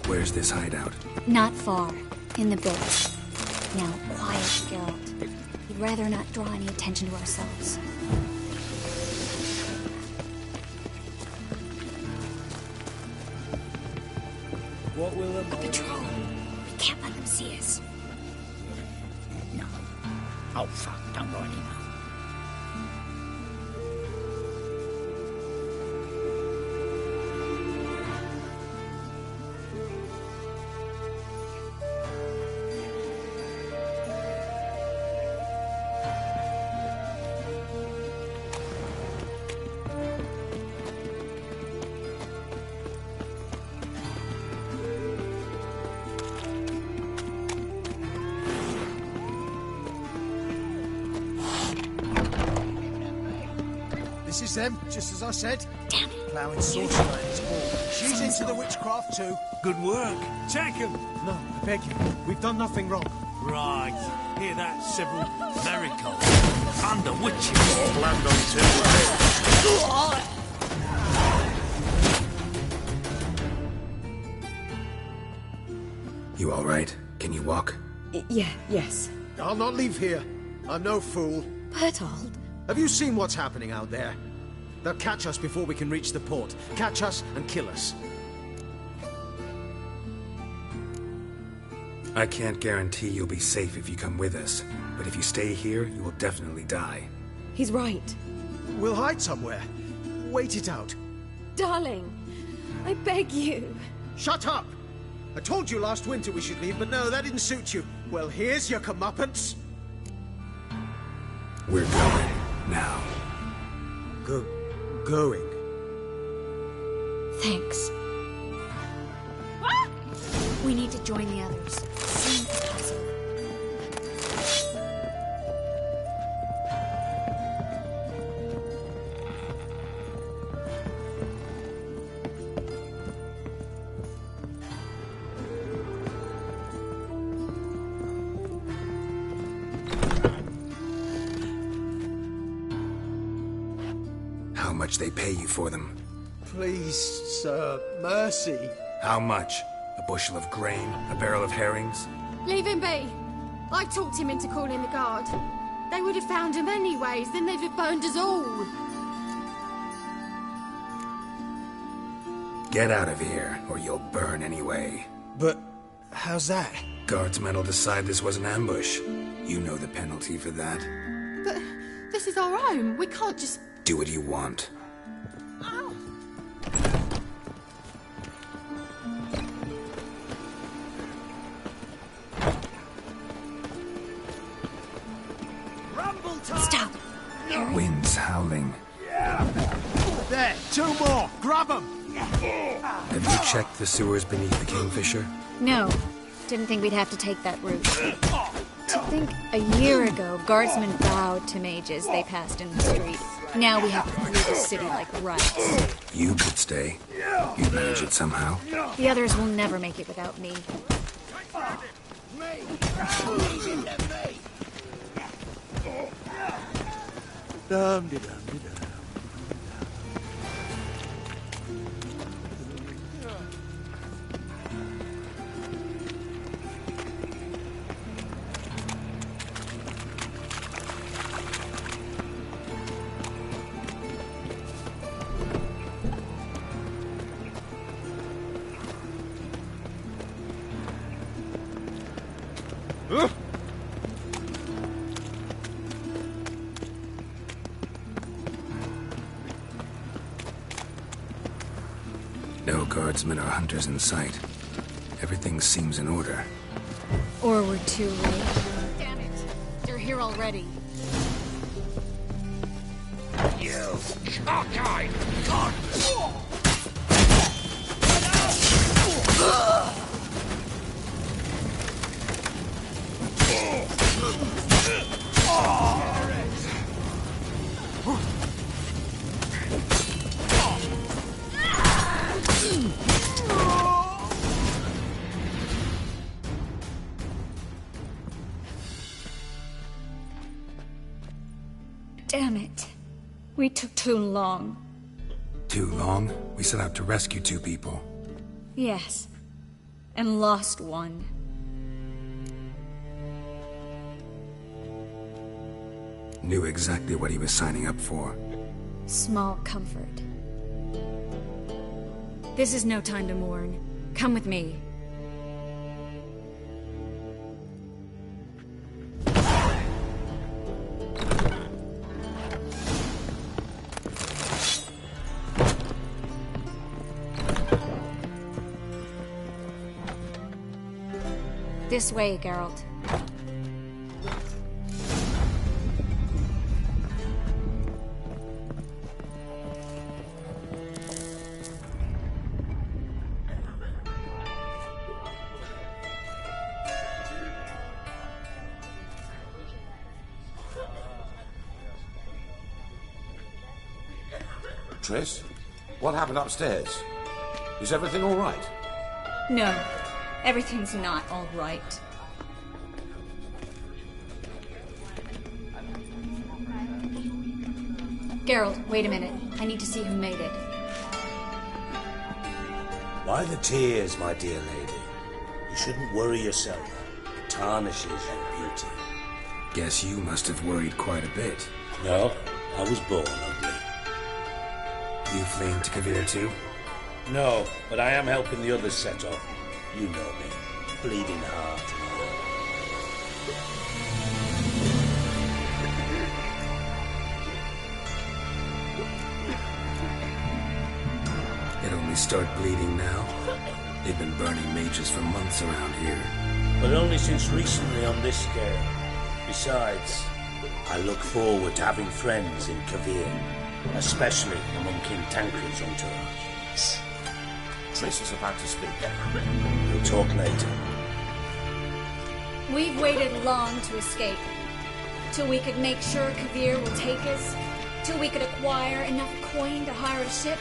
Where's this hideout? Not far. In the boat. Now, quiet, Geralt. We'd rather not draw any attention to ourselves. What will A patrol. We can't let them see us. No. Oh, fuck. Don't go anymore. them, just as I said. Damn it. Ploughing sorcerer in his hall. She's into the witchcraft too. Good work. Take him. No, I beg you. We've done nothing wrong. Right. Hear that, Sybil? Miracle. Under witches. Land on two. You all right? Can you walk? Yes. I'll not leave here. I'm no fool. Bertold. Have you seen what's happening out there? They'll catch us before we can reach the port. Catch us and kill us. I can't guarantee you'll be safe if you come with us, but if you stay here, you will definitely die. He's right. We'll hide somewhere. Wait it out. Darling, I beg you. Shut up! I told you last winter we should leave, but no, that didn't suit you. Well, here's your comeuppance. We're going now. Going. Thanks. We need to join the others. Soon as possible. How much they pay you for them? Please, sir, mercy. How much? A bushel of grain? A barrel of herrings? Leave him be. I talked him into calling the guard. They would have found him anyways, then they'd have burned us all. Get out of here, or you'll burn anyway. But how's that? Guardsmen will decide this was an ambush. You know the penalty for that. But this is our home. We can't just... Do what you want. Stop. Wind's howling. There, two more. Grab them. Have you checked the sewers beneath the Kingfisher? No. Didn't think we'd have to take that route. To think a year ago, guardsmen bowed to mages they passed in the street. Now we have to flee the city like rats. You could stay. You'd manage it somehow. The others will never make it without me. No guardsmen or hunters in sight. Everything seems in order. Or we're too late. Damn it. They're here already. You cockeyed god! Damn it. We took too long. Too long? We set out to rescue two people. Yes. And lost one. Knew exactly what he was signing up for. Small comfort. This is no time to mourn. Come with me. This way, Geralt. Triss, what happened upstairs? Is everything all right? No, everything's not all right. Geralt, wait a minute. I need to see who made it. Why the tears, my dear lady? You shouldn't worry yourself. It tarnishes your beauty. Guess you must have worried quite a bit. No, I was born ugly. You fleeing to Kavir too? No, but I am helping the others set off. You know me. Bleeding heart It only start bleeding now. They've been burning mages for months around here. but only since recently on this scale. Besides, I look forward to having friends in Kavir, especially among King Tancred's entourage. Triss is about to speak. We'll talk later. We've waited long to escape. Till we could make sure Kavir will take us. Till we could acquire enough coin to hire a ship.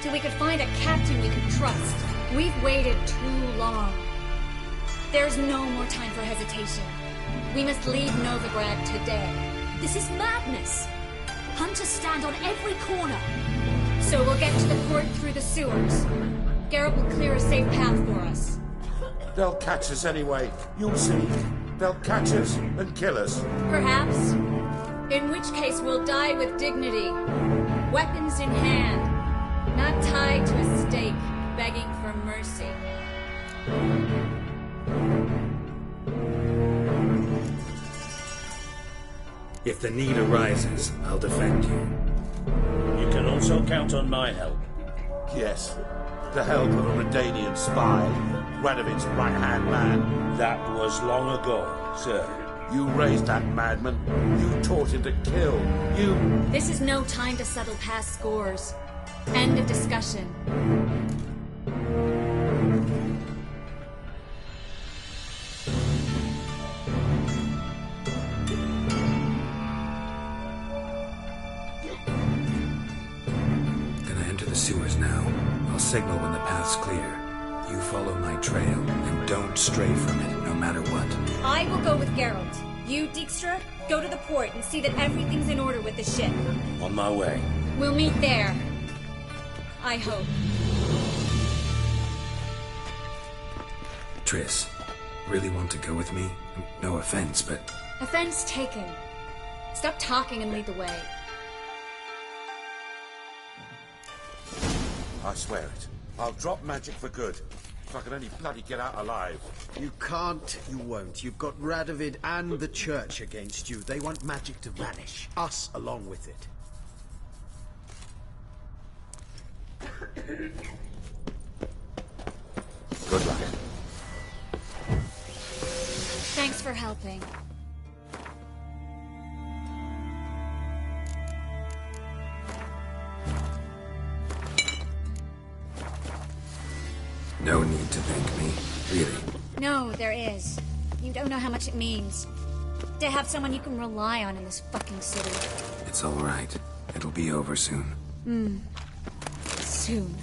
Till we could find a captain we could trust. We've waited too long. There's no more time for hesitation. We must leave Novigrad today. This is madness. Hunters stand on every corner. So we'll get to the port through the sewers. Geralt will clear a safe path for us. They'll catch us anyway. You'll see. They'll catch us and kill us. Perhaps. In which case we'll die with dignity. Weapons in hand. Not tied to a stake, begging for mercy. If the need arises, I'll defend you. You can also count on my help. Yes. The help of a Redanian spy. Radovid's right-hand man. That was long ago, sir. You raised that madman. You taught him to kill. You... This is no time to settle past scores. End of discussion. Gonna enter the sewers now. I'll signal when the path's clear. You follow my trail, and don't stray from it, no matter what. I will go with Geralt. You, Dijkstra, go to the port and see that everything's in order with the ship. On my way. We'll meet there. I hope. Triss, really want to go with me? No offense, but... Offense taken. Stop talking and lead the way. I swear it. I'll drop magic for good. If I can only bloody get out alive. You can't, you won't. You've got Radovid and the Church against you. They want magic to vanish. Us along with it. Good luck. Thanks for helping. No need to thank me, really. No, there is. You don't know how much it means. To have someone you can rely on in this fucking city. It's all right. It'll be over soon. Soon.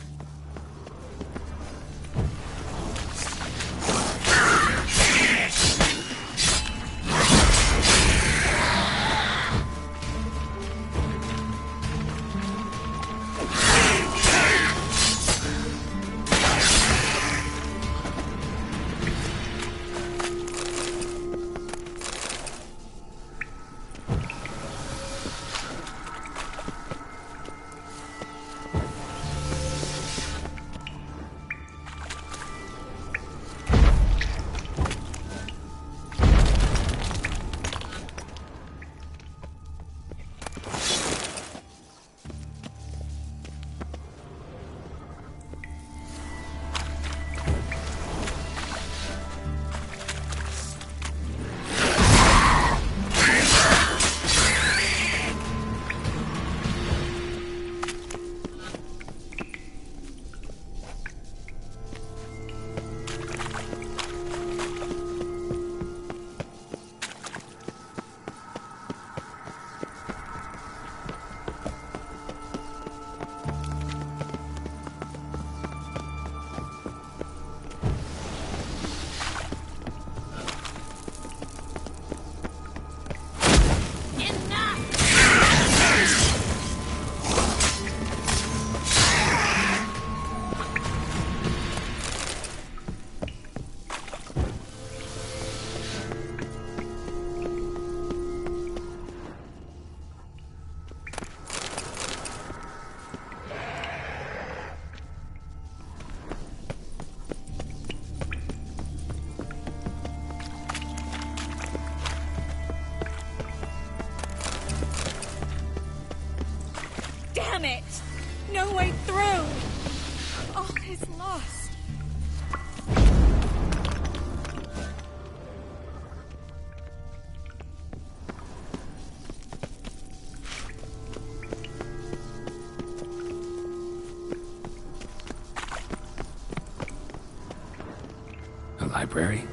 is lost. A library?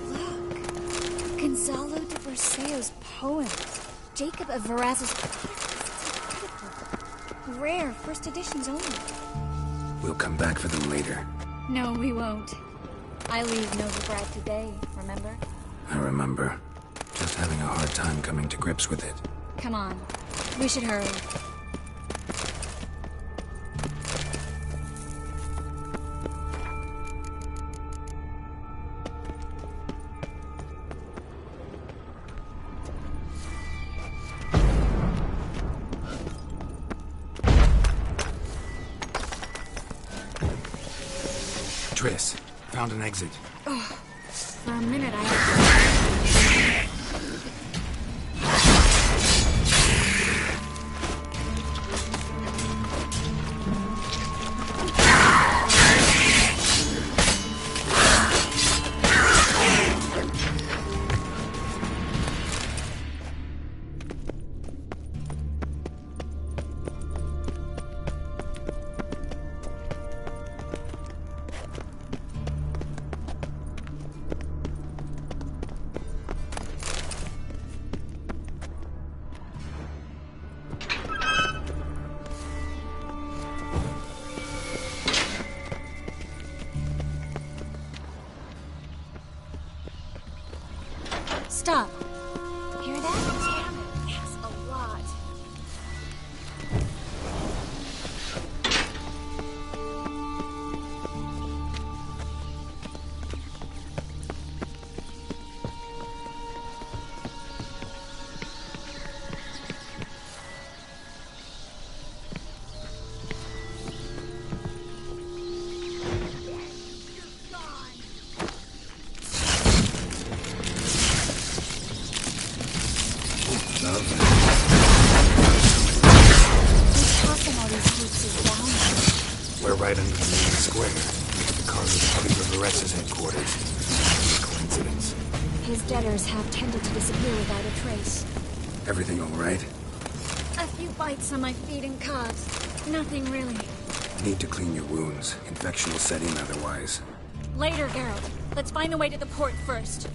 Look. Gonzalo de Berceo's poems. Jacob of Varaz's... Rare, first editions only. We'll come back for them later. No, we won't. I leave Novigrad today, remember? I remember. Just having a hard time coming to grips with it. Come on. We should hurry. Triss, found an exit. Oh, for a minute I... Stop. Hear that? Damn it. That's a lot. We're right under the main square, next to Carlos Olivares' headquarters. No coincidence. His debtors have tended to disappear without a trace. Everything all right? A few bites on my feet and calves. Nothing really. Need to clean your wounds. Infection will set in otherwise. Later, Geralt. Let's find the way to the port first.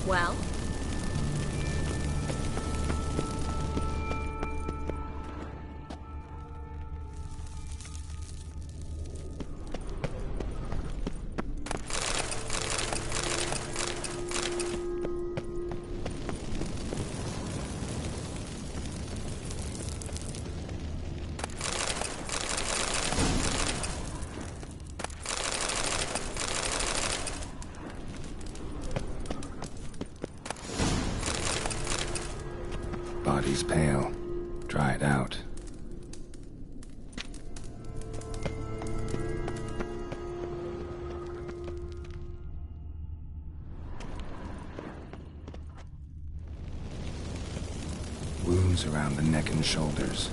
Well? Body's pale. Dried out. Wounds around the neck and shoulders.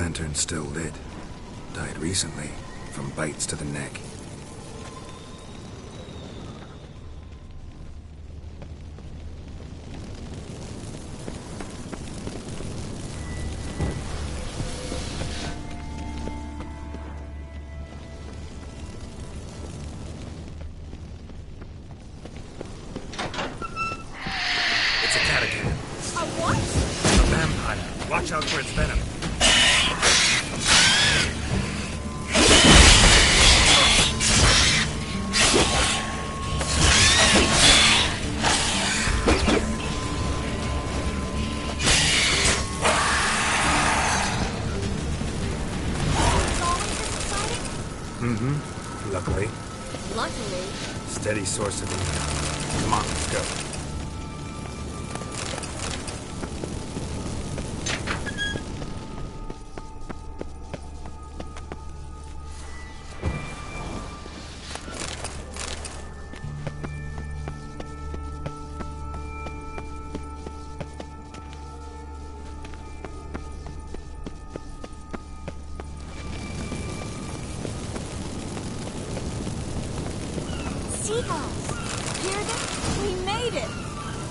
lantern's still lit. Died recently, from bites to the neck. It's a catacomb. A what? A vampire. Watch out for its venom. Mm-hmm. Luckily. Luckily. Steady source of income. Come on, let's go. Seagulls! Hear them? We made it!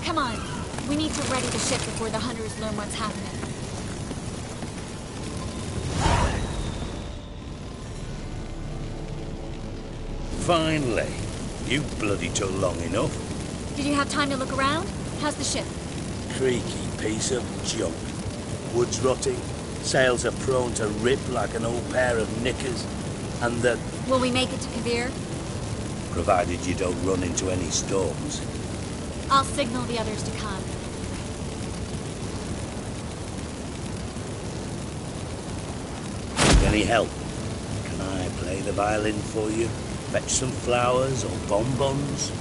Come on, we need to ready the ship before the hunters learn what's happening. Finally. You bloody took long enough. Did you have time to look around? How's the ship? Creaky piece of junk. Wood's rotting. Sails are prone to rip like an old pair of knickers. And the... Will we make it to Kavir? Provided you don't run into any storms. I'll signal the others to come. Any help? Can I play the violin for you? Fetch some flowers or bonbons?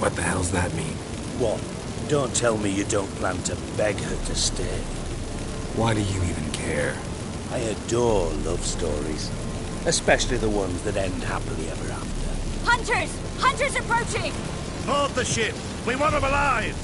What the hell's that mean? What? Don't tell me you don't plan to beg her to stay. Why do you even care? I adore love stories. Especially the ones that end happily ever after. Hunters! Hunters approaching! Board the ship! We want them alive!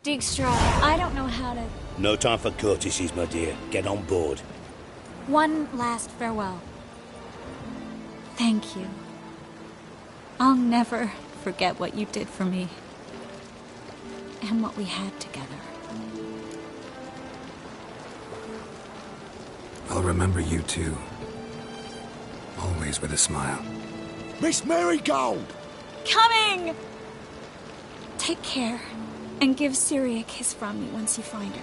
Dijkstra, I don't know how to... No time for courtesies, my dear. Get on board. One last farewell. Thank you. I'll never forget what you did for me. And what we had together. I'll remember you too. Always with a smile. Miss Marigold! Coming! Take care, and give Ciri a kiss from me once you find her.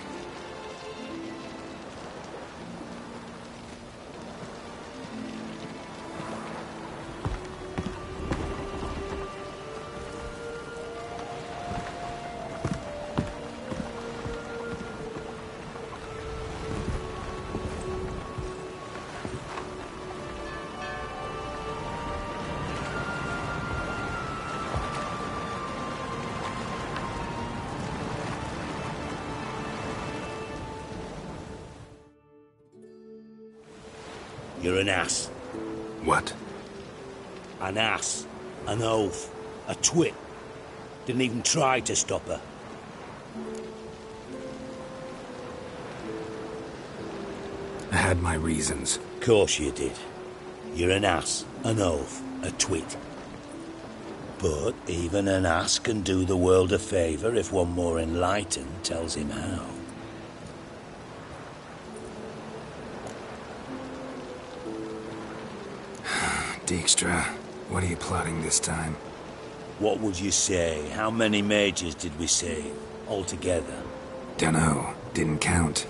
You're an ass. What? An ass. An oaf. A twit. Didn't even try to stop her. I had my reasons. Course you did. You're an ass, an oaf, a twit. But even an ass can do the world a favour if one more enlightened tells him how. Dijkstra, what are you plotting this time? What would you say? How many mages did we save altogether? Dunno. Didn't count.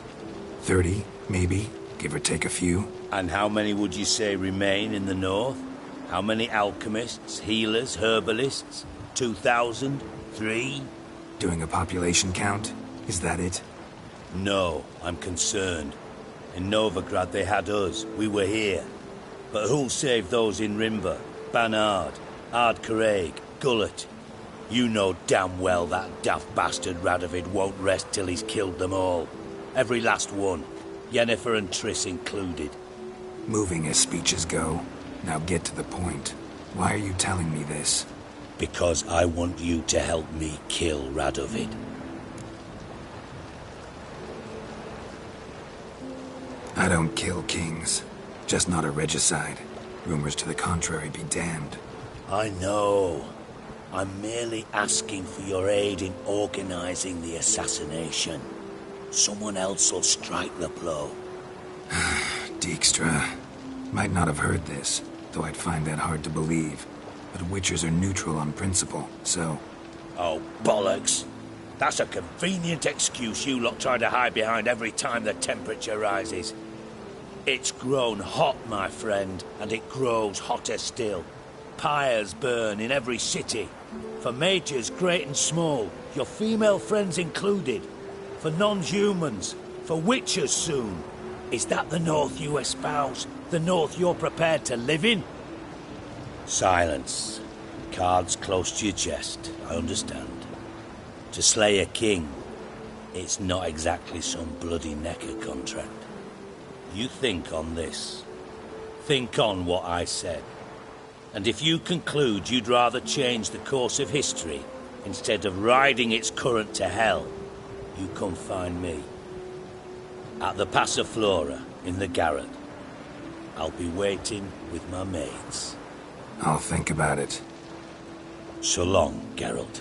30, maybe? Give or take a few? And how many would you say remain in the north? How many alchemists, healers, herbalists? 2,000? 3? Doing a population count? Is that it? No, I'm concerned. In Novigrad they had us. We were here. But who'll save those in Rimba? Banard, Ardcaraig, Gullet? You know damn well that daft bastard Radovid won't rest till he's killed them all. Every last one. Yennefer and Triss included. Moving as speeches go. Now get to the point. Why are you telling me this? Because I want you to help me kill Radovid. I don't kill kings. Just not a regicide. Rumors to the contrary be damned. I know. I'm merely asking for your aid in organizing the assassination. Someone else will strike the blow. Dijkstra. Might not have heard this, though I'd find that hard to believe. But Witchers are neutral on principle, so... Oh, bollocks. That's a convenient excuse you lot try to hide behind every time the temperature rises. It's grown hot, my friend, and it grows hotter still. Pyres burn in every city. For mages great and small, your female friends included. For non-humans, for witchers soon. Is that the North you espouse? The North you're prepared to live in? Silence. Cards close to your chest, I understand. To slay a king, it's not exactly some bloody necker contract. You think on this. Think on what I said. And if you conclude you'd rather change the course of history instead of riding its current to hell, you come find me. At the Passiflora, in the garret. I'll be waiting with my maids. I'll think about it. So long, Geralt.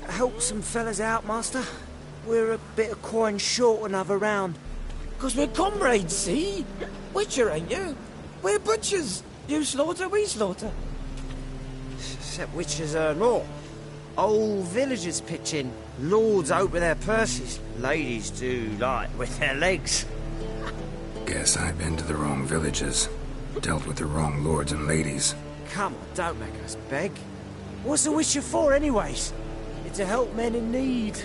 Help some fellas out, master. We're a bit of coin short another round. 'Cause we're comrades, see? Witcher, ain't you? We're butchers. You slaughter, we slaughter. Except witchers earn more. Old villagers pitch in. Lords open their purses. Ladies do like with their legs. Guess I've been to the wrong villages. Dealt with the wrong lords and ladies. Come on, don't make us beg. What's a witcher for, anyways? It's to help men in need.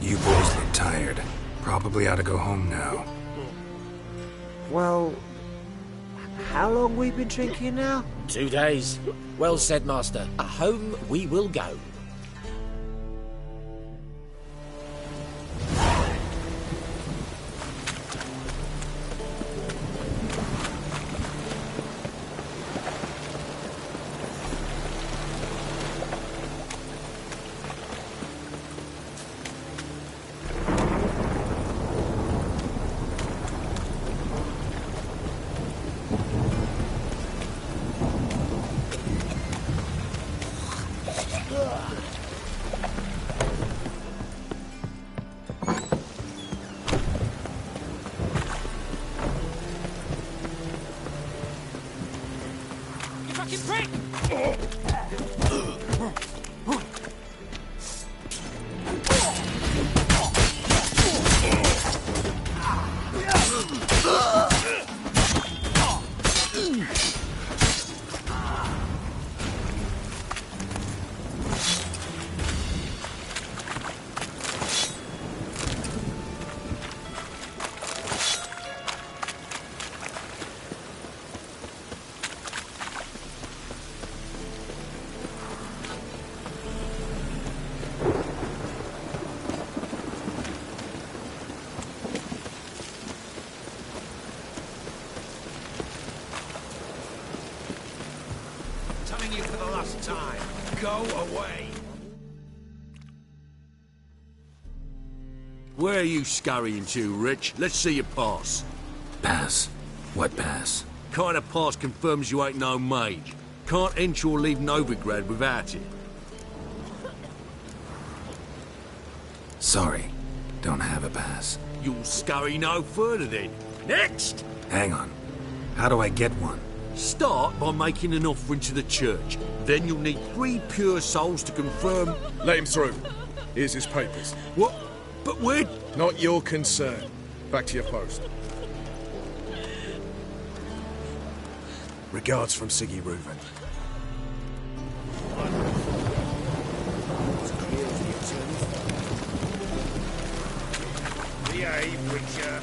You boys look tired. Probably ought to go home now. Well, how long we been drinking now? 2 days. Well said, master. Home we will go. warning you for the last time. Go away. Where are you scurrying to, Rich? Let's see your pass. Pass? What pass? Kind of pass confirms you ain't no mage. Can't enter or leave Novigrad without it. Sorry, don't have a pass. You'll scurry no further then. Next! Hang on. How do I get one? Start by making an offering to the church. Then you'll need 3 pure souls to confirm... Let him through. Here's his papers. What? But we're... Not your concern. Back to your post. Regards from Siggy Reuven. Behave, Witcher.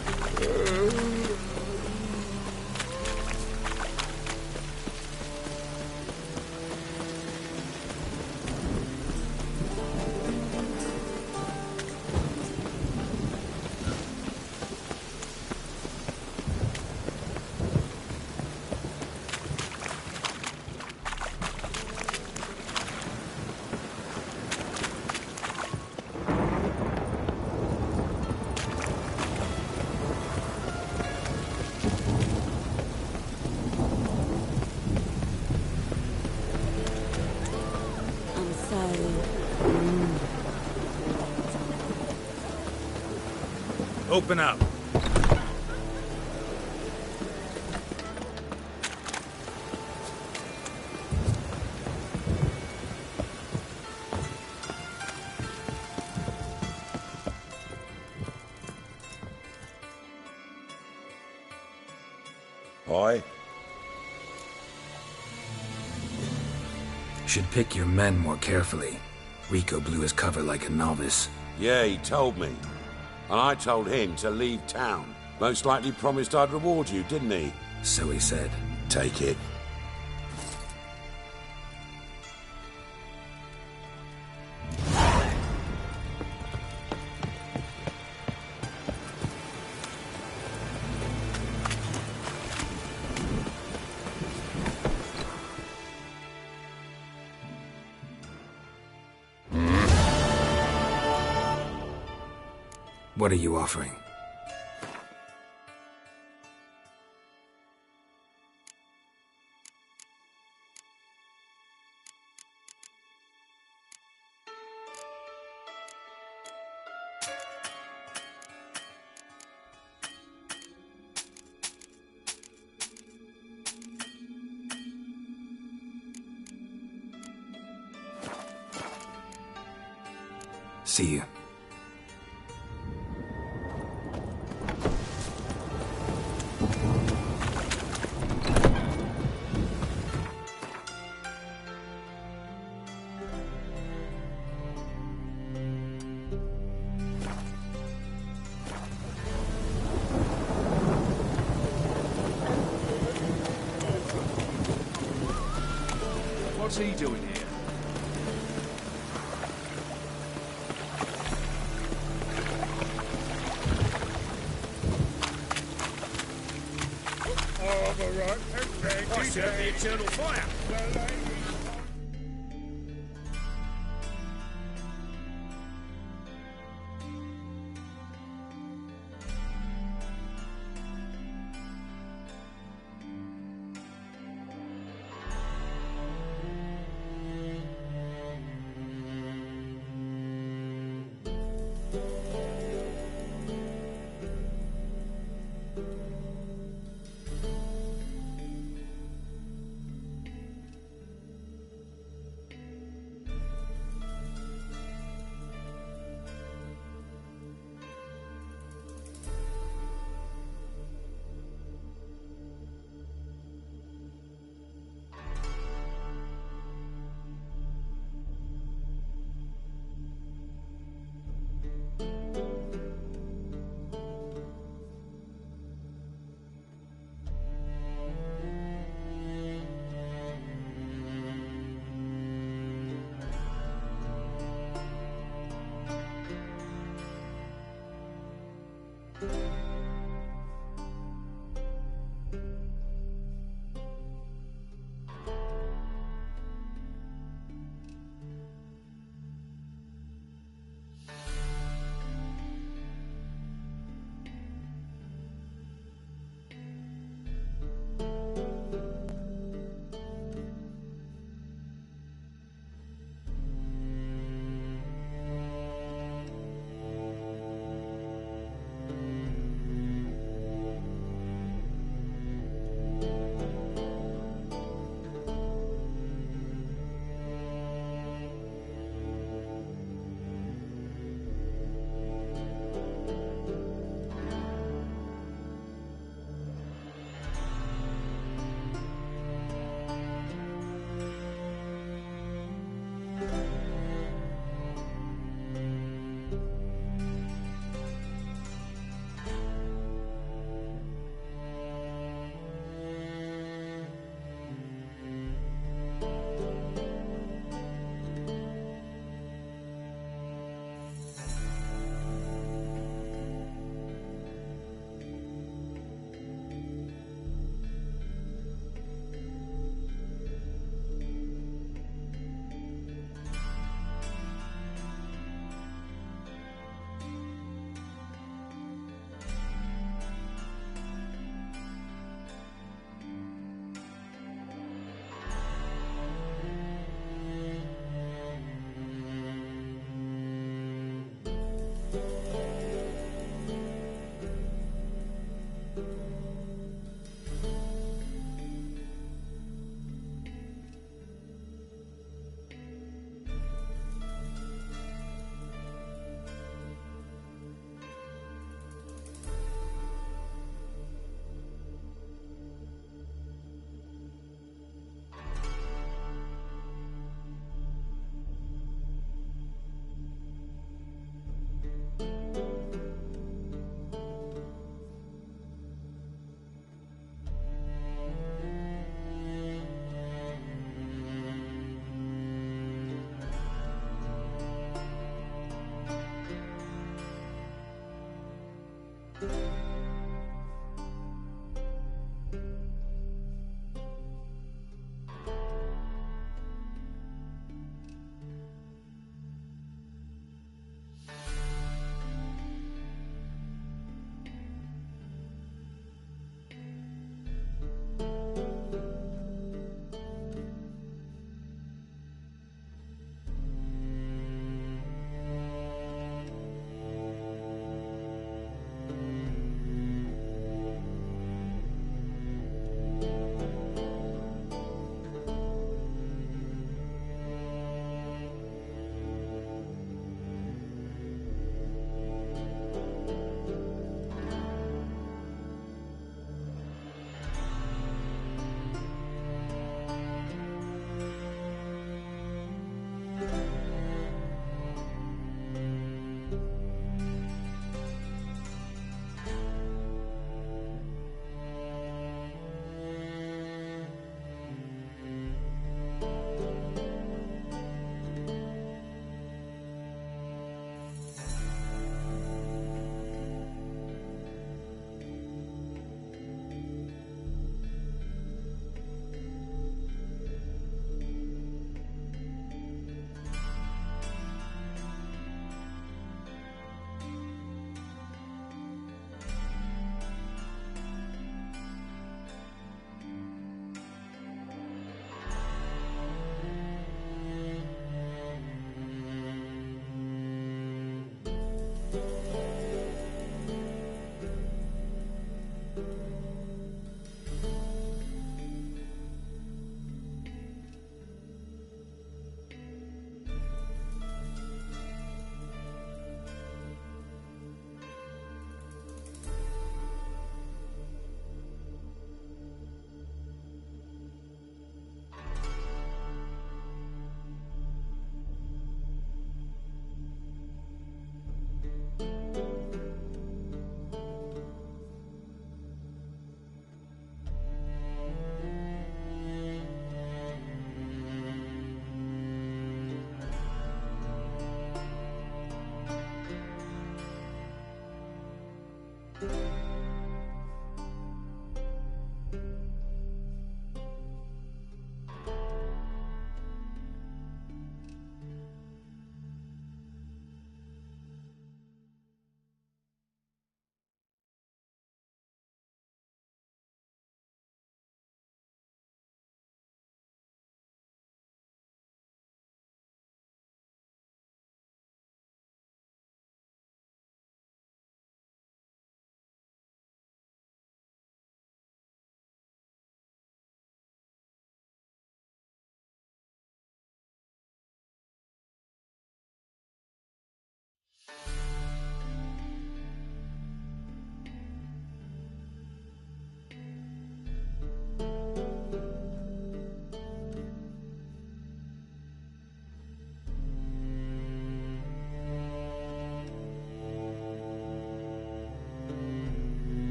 Open up. Aye? Should pick your men more carefully. Rico blew his cover like a novice. Yeah, he told me. And I told him to leave town. Most likely promised I'd reward you, didn't he? So he said. Take it. What are you offering? See you. What's he doing here? I serve the eternal fire.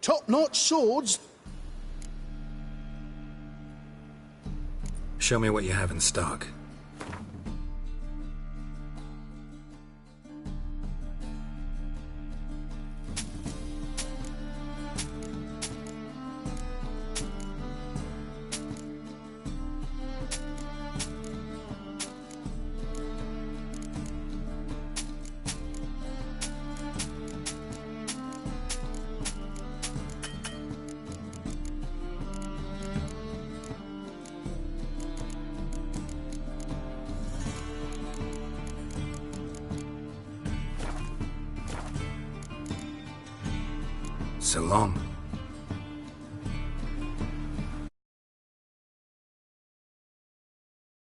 top-notch swords. Show me what you have in stock. So long.